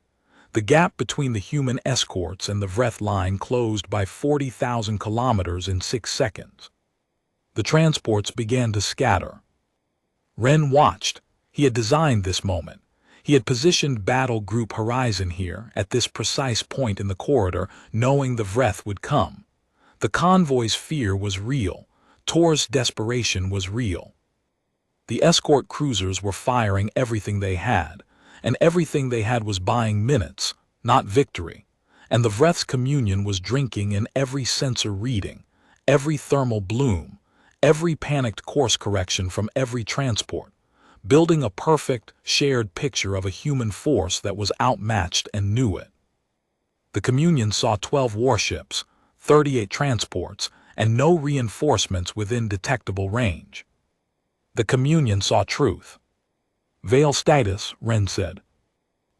Speaker 1: The gap between the human escorts and the Vreth line closed by 40,000 kilometers in 6 seconds. The transports began to scatter. Wren watched. He had designed this moment. He had positioned Battle Group Horizon here, at this precise point in the corridor, knowing the Vreth would come. The convoy's fear was real. Tor's desperation was real. The escort cruisers were firing everything they had, and everything they had was buying minutes, not victory. And the Vreth's Communion was drinking in every sensor reading, every thermal bloom, every panicked course correction from every transport, building a perfect, shared picture of a human force that was outmatched and knew it. The Communion saw 12 warships, 38 transports, and no reinforcements within detectable range. The Communion saw truth. "Vale status," Wren said.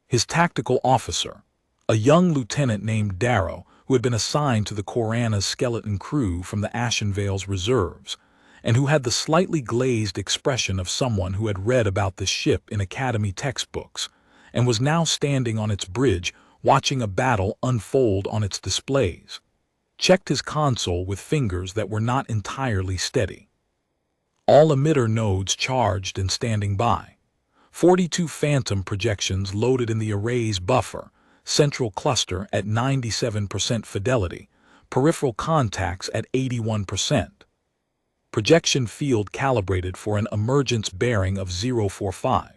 Speaker 1: His tactical officer, a young lieutenant named Darrow, who had been assigned to the Korana's skeleton crew from the Ashenvale's reserves, and who had the slightly glazed expression of someone who had read about the ship in academy textbooks, and was now standing on its bridge watching a battle unfold on its displays, checked his console with fingers that were not entirely steady. all emitter nodes charged and standing by. 42 phantom projections loaded in the array's buffer, central cluster at 97% fidelity, peripheral contacts at 81%. Projection field calibrated for an emergence bearing of 045.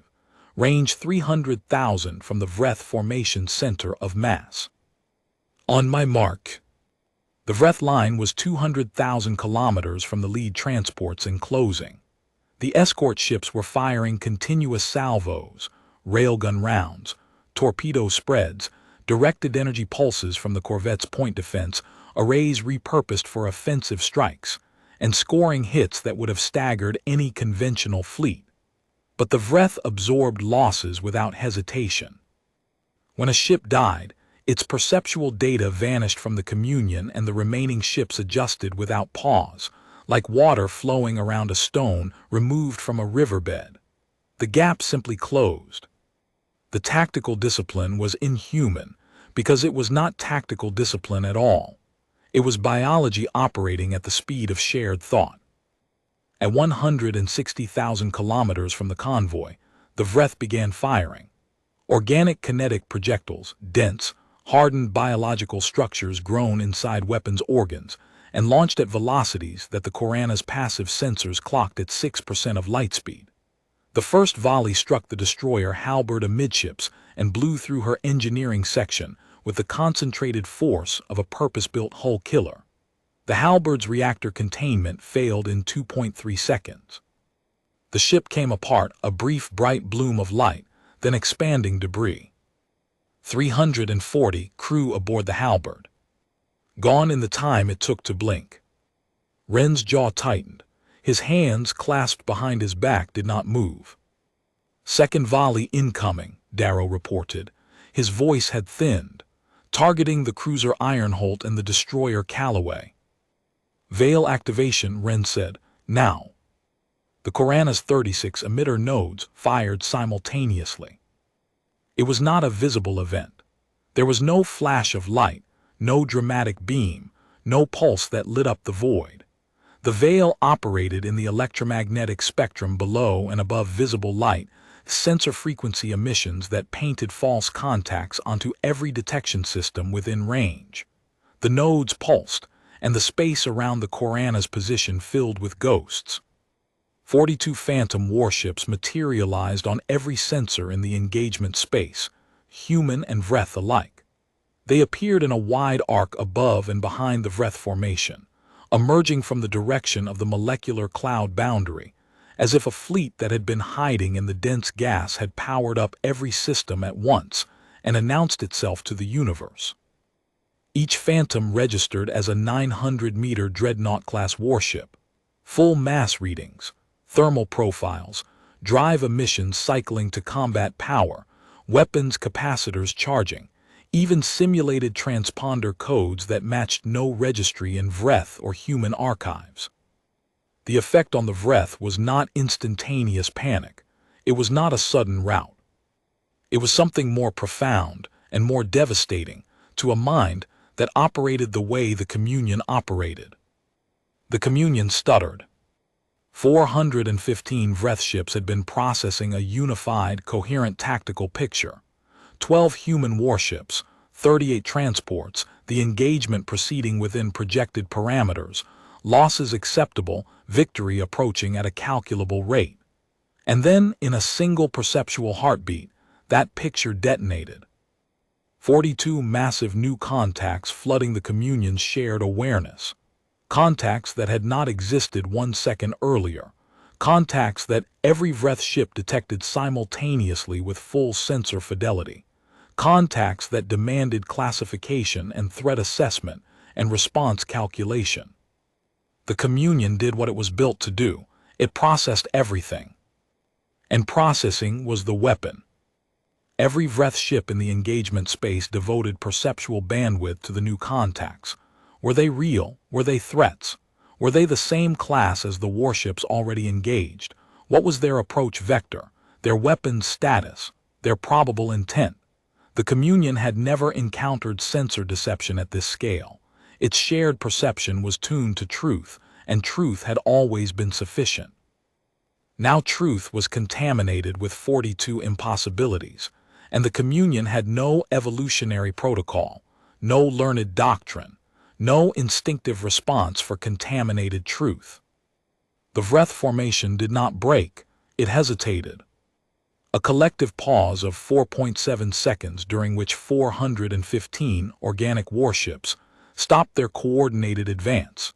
Speaker 1: Range 300,000 from the Vreth Formation center of mass. On my mark. The Vreth line was 200,000 kilometers from the lead transports in closing. The escort ships were firing continuous salvos, railgun rounds, torpedo spreads, directed energy pulses from the corvette's point defense, arrays repurposed for offensive strikes, and scoring hits that would have staggered any conventional fleet. But the Vreth absorbed losses without hesitation. When a ship died, its perceptual data vanished from the communion and the remaining ships adjusted without pause, like water flowing around a stone removed from a riverbed. The gap simply closed. The tactical discipline was inhuman because it was not tactical discipline at all. It was biology operating at the speed of shared thought. At 160,000 kilometers from the convoy, the Vreth began firing. Organic kinetic projectiles, dense, hardened biological structures grown inside weapons organs, and launched at velocities that the Korana's passive sensors clocked at 6% of light speed. The first volley struck the destroyer halberd amidships and blew through her engineering section with the concentrated force of a purpose-built hull killer. The halberd's reactor containment failed in 2.3 seconds. The ship came apart, a brief bright bloom of light, then expanding debris. 340 crew aboard the halberd. Gone in the time it took to blink. Wren's jaw tightened. His hands, clasped behind his back, did not move. Second volley incoming, Darrow reported. His voice had thinned, targeting the cruiser Ironholt and the destroyer Callaway. Veil activation, Wren said. Now. The Korana's 36 emitter nodes fired simultaneously. It was not a visible event. There was no flash of light, no dramatic beam, no pulse that lit up the void. The veil operated in the electromagnetic spectrum below and above visible light, sensor frequency emissions that painted false contacts onto every detection system within range. The nodes pulsed, and the space around the Korana's position filled with ghosts. 42 phantom warships materialized on every sensor in the engagement space, human and Vreth alike. They appeared in a wide arc above and behind the Vreth Formation, emerging from the direction of the molecular cloud boundary, as if a fleet that had been hiding in the dense gas had powered up every system at once and announced itself to the universe. Each phantom registered as a 900-meter dreadnought-class warship. Full mass readings, thermal profiles, drive emissions cycling to combat power, weapons capacitors charging, even simulated transponder codes that matched no registry in Vreth or human archives. The effect on the Vreth was not instantaneous panic. It was not a sudden rout. It was something more profound and more devastating to a mind that operated the way the Communion operated. The Communion stuttered. 415 Vreth ships had been processing a unified, coherent tactical picture. 12 human warships, 38 transports, the engagement proceeding within projected parameters, losses acceptable, victory approaching at a calculable rate. And then, in a single perceptual heartbeat, that picture detonated. 42 massive new contacts flooding the Communion's shared awareness. Contacts that had not existed 1 second earlier. Contacts that every Vreth ship detected simultaneously with full sensor fidelity. Contacts that demanded classification and threat assessment and response calculation. The Communion did what it was built to do. It processed everything. And processing was the weapon. Every Vreth ship in the engagement space devoted perceptual bandwidth to the new contacts. Were they real? Were they threats? Were they the same class as the warships already engaged? What was their approach vector, their weapons status, their probable intent? The Communion had never encountered sensor deception at this scale. Its shared perception was tuned to truth, and truth had always been sufficient. Now truth was contaminated with 42 impossibilities, and the communion had no evolutionary protocol, no learned doctrine, no instinctive response for contaminated truth. The Vreth formation did not break, it hesitated. A collective pause of 4.7 seconds during which 415 organic warships stopped their coordinated advance,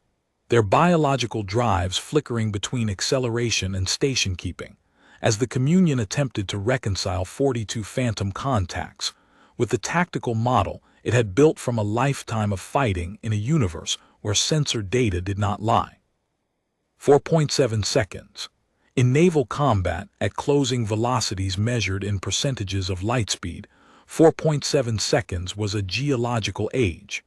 Speaker 1: their biological drives flickering between acceleration and station keeping, as the communion attempted to reconcile 42 phantom contacts with the tactical model it had built from a lifetime of fighting in a universe where sensor data did not lie. 4.7 seconds. In naval combat, at closing velocities measured in percentages of light speed, 4.7 seconds was a geological age.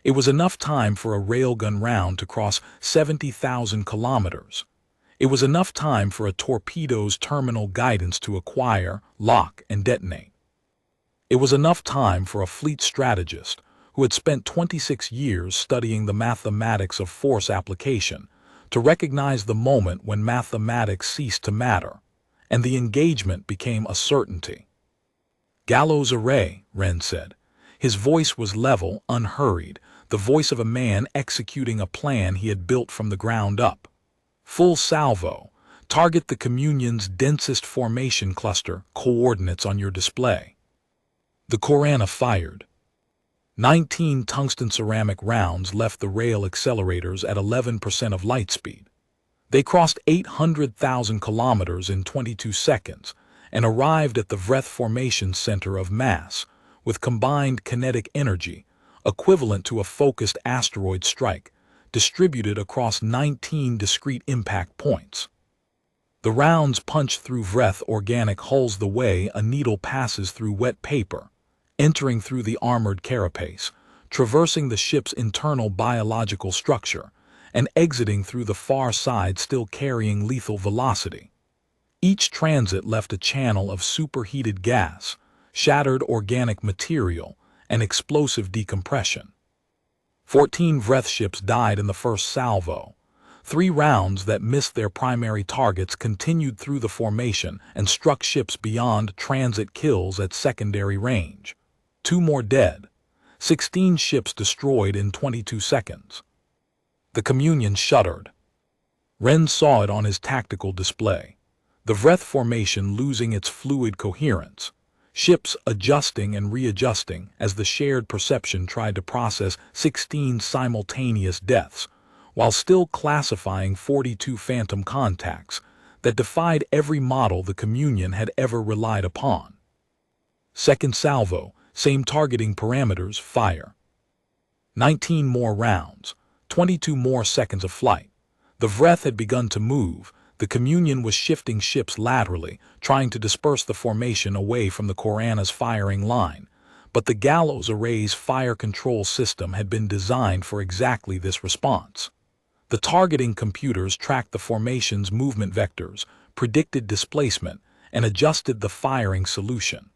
Speaker 1: It was enough time for a railgun round to cross 70,000 kilometers. It was enough time for a torpedo's terminal guidance to acquire, lock, and detonate. It was enough time for a fleet strategist who had spent 26 years studying the mathematics of force application to recognize the moment when mathematics ceased to matter, and the engagement became a certainty. "Gallows array," Wren said. His voice was level, unhurried, the voice of a man executing a plan he had built from the ground up. "Full salvo. Target the communion's densest formation cluster, coordinates on your display." The Korana fired. 19 tungsten ceramic rounds left the rail accelerators at 11% of light speed. They crossed 800,000 kilometers in 22 seconds and arrived at the Vreth Formation center of mass with combined kinetic energy equivalent to a focused asteroid strike distributed across 19 discrete impact points. The rounds punched through Vreth organic hulls the way a needle passes through wet paper, entering through the armored carapace, traversing the ship's internal biological structure, and exiting through the far side still carrying lethal velocity. Each transit left a channel of superheated gas, shattered organic material, and explosive decompression. 14 Vreth ships died in the first salvo. 3 rounds that missed their primary targets continued through the formation and struck ships beyond transit kills at secondary range. 2 more dead. 16 ships destroyed in 22 seconds. The communion shuddered. Wren saw it on his tactical display. The Vreth formation losing its fluid coherence. Ships adjusting and readjusting as the shared perception tried to process 16 simultaneous deaths, while still classifying 42 phantom contacts that defied every model the communion had ever relied upon. Second salvo, same targeting parameters, fire. 19 more rounds, 22 more seconds of flight. The Vreth had begun to move. The communion was shifting ships laterally, trying to disperse the formation away from the Korana's firing line. But the Gallows Array's fire control system had been designed for exactly this response. The targeting computers tracked the formation's movement vectors, predicted displacement, and adjusted the firing solution.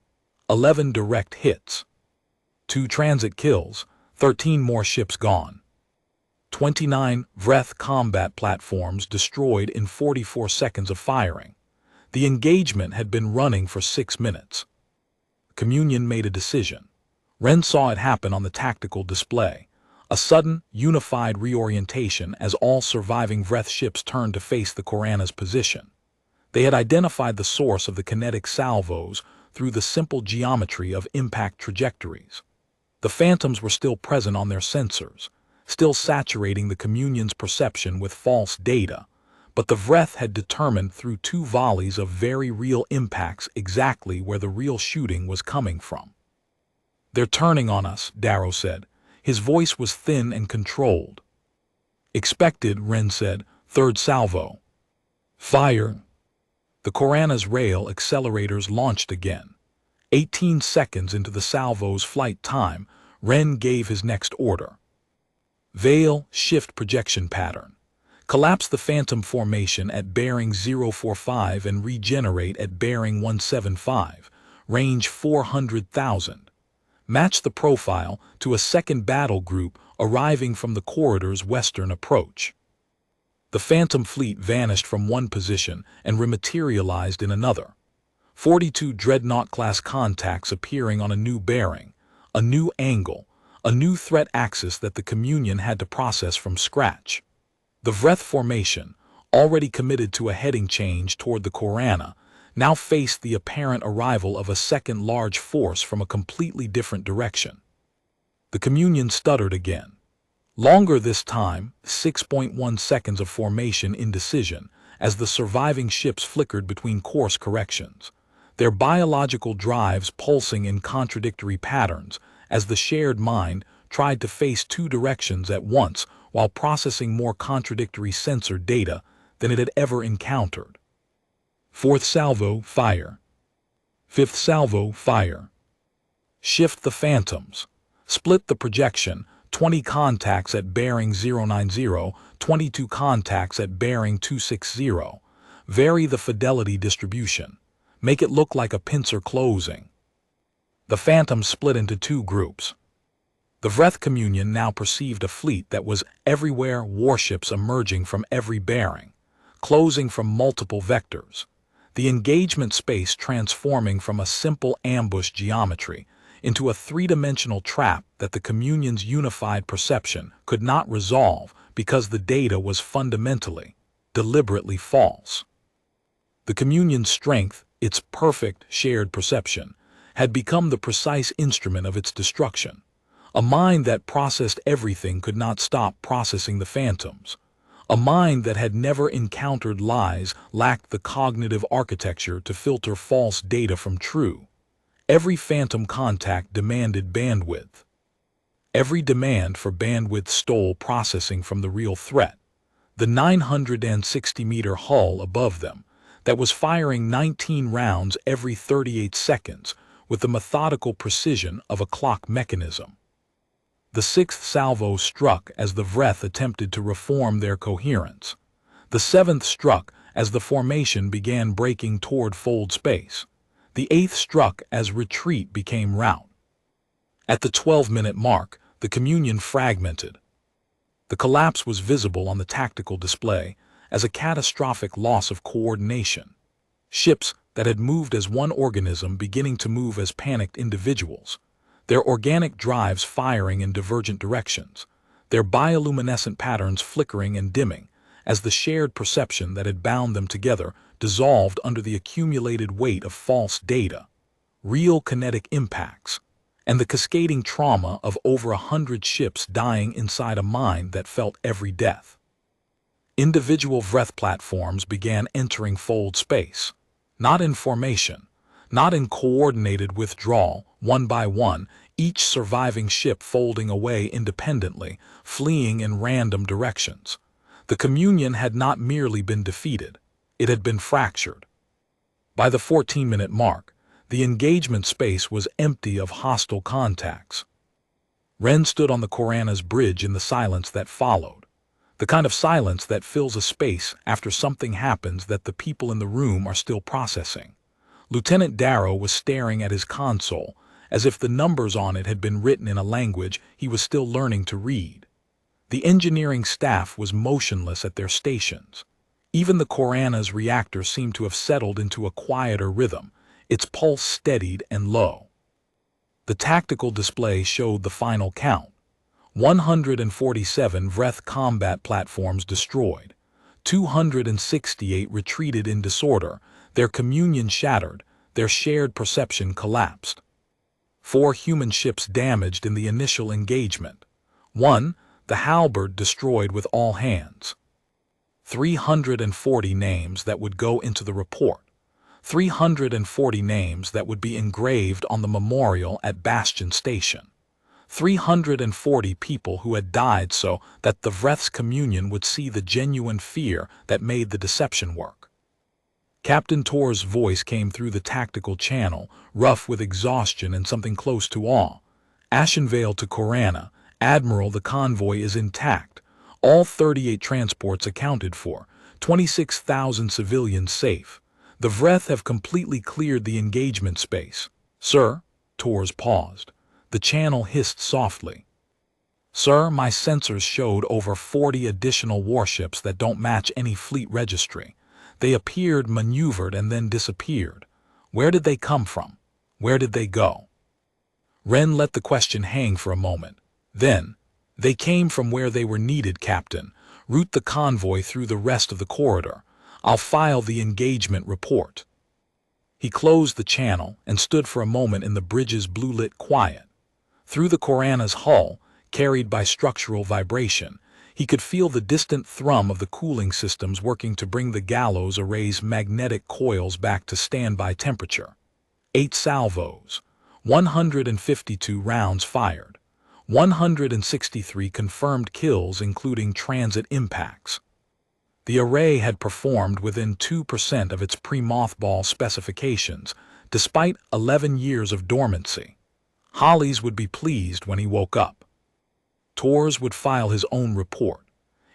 Speaker 1: 11 direct hits. 2 transit kills, 13 more ships gone. 29 Vreth combat platforms destroyed in 44 seconds of firing. The engagement had been running for 6 minutes. Communion made a decision. Wren saw it happen on the tactical display. A sudden, unified reorientation as all surviving Vreth ships turned to face the Korana's position. They had identified the source of the kinetic salvos through the simple geometry of impact trajectories. The phantoms were still present on their sensors, still saturating the communion's perception with false data, but the Vreth had determined through 2 volleys of very real impacts exactly where the real shooting was coming from. "They're turning on us," Darrow said. His voice was thin and controlled. "Expected," Wren said. "Third salvo." "Fire." The Korana's rail accelerators launched again. 18 seconds into the salvo's flight time, Wren gave his next order. "Veil, shift projection pattern. Collapse the phantom formation at bearing 045 and regenerate at bearing 175, range 400,000. Match the profile to a second battle group arriving from the corridor's western approach." The Phantom fleet vanished from one position and rematerialized in another. 42 dreadnought-class contacts appearing on a new bearing, a new angle, a new threat axis that the Communion had to process from scratch. The Vreth formation, already committed to a heading change toward the Korana, now faced the apparent arrival of a second large force from a completely different direction. The Communion stuttered again. Longer this time, 6.1 seconds of formation indecision, as the surviving ships flickered between course corrections, their biological drives pulsing in contradictory patterns as the shared mind tried to face two directions at once while processing more contradictory sensor data than it had ever encountered. Fourth salvo, fire. Fifth salvo, fire. Shift the Phantoms. Split the projection. 20 contacts at bearing 090, 22 contacts at bearing 260. Vary the fidelity distribution. Make it look like a pincer closing. The Phantoms split into two groups. The Vreth Communion now perceived a fleet that was everywhere, warships emerging from every bearing, closing from multiple vectors. The engagement space transforming from a simple ambush geometry into a three-dimensional trap that the Communion's unified perception could not resolve because the data was fundamentally, deliberately false. The Communion's strength, its perfect shared perception, had become the precise instrument of its destruction. A mind that processed everything could not stop processing the Phantoms. A mind that had never encountered lies lacked the cognitive architecture to filter false data from true. Every Phantom contact demanded bandwidth. Every demand for bandwidth stole processing from the real threat, the 960-meter hull above them that was firing 19 rounds every 38 seconds with the methodical precision of a clock mechanism. The sixth salvo struck as the Vreth attempted to reform their coherence. The seventh struck as the formation began breaking toward fold space. The eighth struck as retreat became rout. At the 12-minute mark, the Communion fragmented. The collapse was visible on the tactical display as a catastrophic loss of coordination. Ships that had moved as one organism beginning to move as panicked individuals, their organic drives firing in divergent directions, their bioluminescent patterns flickering and dimming as the shared perception that had bound them together dissolved under the accumulated weight of false data, real kinetic impacts, and the cascading trauma of over 100 ships dying inside a mind that felt every death. Individual Vreth platforms began entering fold space, not in formation, not in coordinated withdrawal, one by one, each surviving ship folding away independently, fleeing in random directions. The Communion had not merely been defeated, it had been fractured. By the 14-minute mark, the engagement space was empty of hostile contacts. Ren stood on the Korana's bridge in the silence that followed, the kind of silence that fills a space after something happens that the people in the room are still processing. Lieutenant Darrow was staring at his console, as if the numbers on it had been written in a language he was still learning to read. The engineering staff was motionless at their stations. Even the Korana's reactor seemed to have settled into a quieter rhythm, its pulse steadied and low. The tactical display showed the final count. 147 Vreth combat platforms destroyed, 268 retreated in disorder, their communion shattered, their shared perception collapsed. 4 human ships damaged in the initial engagement. 1, the Halberd destroyed with all hands. 340 names that would go into the report. 340 names that would be engraved on the memorial at Bastion Station. 340 people who had died so that the Vreth's Communion would see the genuine fear that made the deception work. Captain Tor's voice came through the tactical channel, rough with exhaustion and something close to awe. Ashenvale to Korana, Admiral, the convoy is intact. All 38 transports accounted for, 26,000 civilians safe. The Vreth have completely cleared the engagement space. Sir? Tors paused. The channel hissed softly. "Sir, my sensors showed over 40 additional warships that don't match any fleet registry. They appeared, maneuvered, and then disappeared. Where did they come from? Where did they go?" Wren let the question hang for a moment. Then, "They came from where they were needed, Captain. Route the convoy through the rest of the corridor. I'll file the engagement report." He closed the channel and stood for a moment in the bridge's blue-lit quiet. Through the Korana's hull, carried by structural vibration, he could feel the distant thrum of the cooling systems working to bring the gallows array's magnetic coils back to standby temperature. 8 salvos, 152 rounds fired, 163 confirmed kills including transit impacts. The array had performed within 2% of its pre-mothball specifications, despite 11 years of dormancy. Hollies would be pleased when he woke up. Torres would file his own report.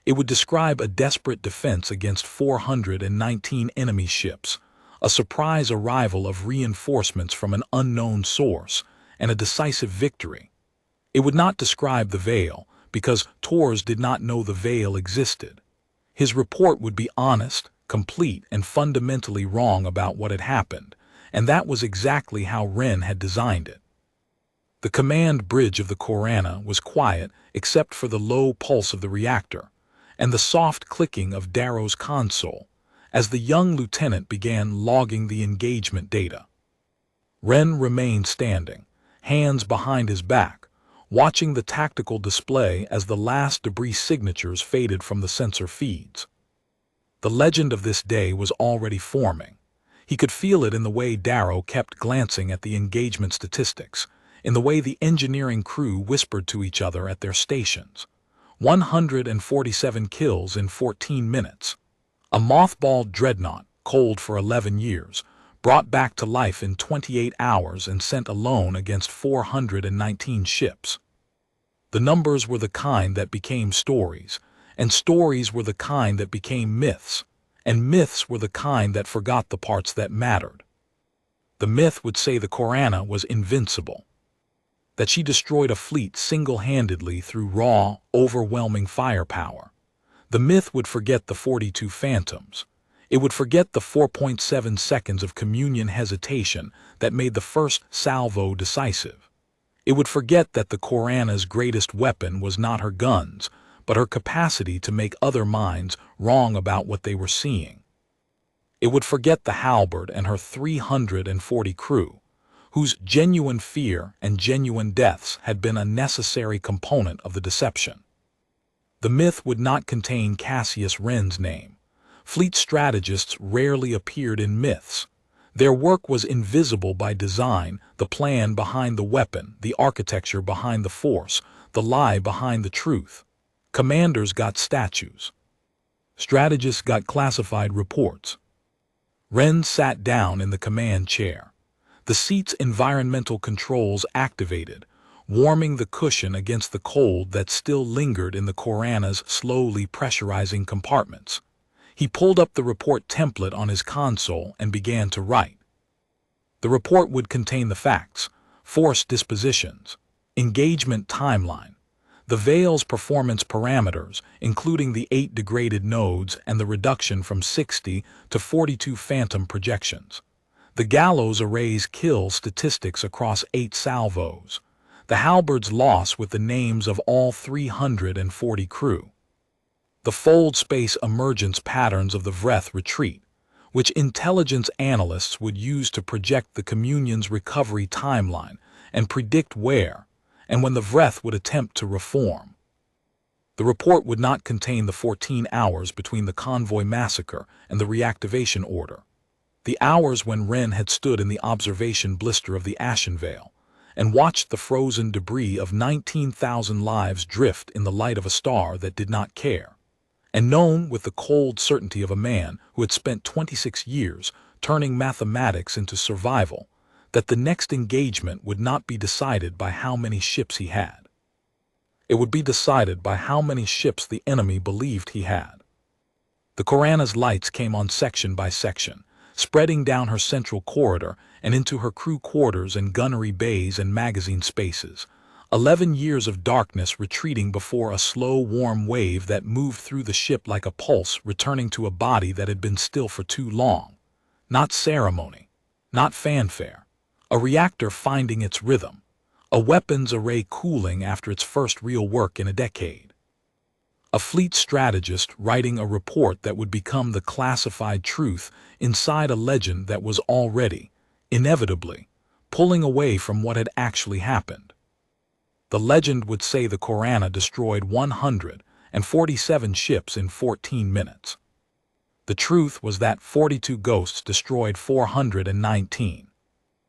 Speaker 1: It would describe a desperate defense against 419 enemy ships, a surprise arrival of reinforcements from an unknown source, and a decisive victory. It would not describe the veil, because Torres did not know the veil existed. His report would be honest, complete, and fundamentally wrong about what had happened, and that was exactly how Wren had designed it. The command bridge of the Korana was quiet except for the low pulse of the reactor and the soft clicking of Darrow's console as the young lieutenant began logging the engagement data. Wren remained standing, hands behind his back, watching the tactical display as the last debris signatures faded from the sensor feeds. The legend of this day was already forming. He could feel it in the way Darrow kept glancing at the engagement statistics, in the way the engineering crew whispered to each other at their stations. 147 kills in 14 minutes. A mothballed dreadnought, cold for 11 years, brought back to life in 28 hours and sent alone against 419 ships. The numbers were the kind that became stories, and stories were the kind that became myths, and myths were the kind that forgot the parts that mattered. The myth would say the Korana was invincible, that she destroyed a fleet single-handedly through raw, overwhelming firepower. The myth would forget the 42 phantoms. It would forget the 4.7 seconds of communion hesitation that made the first salvo decisive. It would forget that the Korana's greatest weapon was not her guns, but her capacity to make other minds wrong about what they were seeing. It would forget the halberd and her 340 crew, whose genuine fear and genuine deaths had been a necessary component of the deception. The myth would not contain Cassius Wren's name. Fleet strategists rarely appeared in myths. Their work was invisible by design, the plan behind the weapon, the architecture behind the force, the lie behind the truth. Commanders got statues. Strategists got classified reports. Wren sat down in the command chair. The seat's environmental controls activated, warming the cushion against the cold that still lingered in the Korana's slowly pressurizing compartments. He pulled up the report template on his console and began to write. The report would contain the facts, force dispositions, engagement timeline, the Veil's performance parameters, including the 8 degraded nodes and the reduction from 60 to 42 phantom projections. The gallows array's kill statistics across 8 salvos. The halberd's loss with the names of all 340 crew. The fold space emergence patterns of the Vreth retreat, which intelligence analysts would use to project the communion's recovery timeline and predict where and when the Vreth would attempt to reform. The report would not contain the 14 hours between the convoy massacre and the reactivation order. The hours when Wren had stood in the observation blister of the Ashen Veil and watched the frozen debris of 19,000 lives drift in the light of a star that did not care, and known with the cold certainty of a man who had spent 26 years turning mathematics into survival, that the next engagement would not be decided by how many ships he had. It would be decided by how many ships the enemy believed he had. The Korana's lights came on section by section, spreading down her central corridor and into her crew quarters and gunnery bays and magazine spaces, 11 years of darkness retreating before a slow, warm wave that moved through the ship like a pulse returning to a body that had been still for too long. Not ceremony, not fanfare. A reactor finding its rhythm. A weapons array cooling after its first real work in a decade. A fleet strategist writing a report that would become the classified truth inside a legend that was already, inevitably, pulling away from what had actually happened. The legend would say the Korana destroyed 147 ships in 14 minutes. The truth was that 42 ghosts destroyed 419.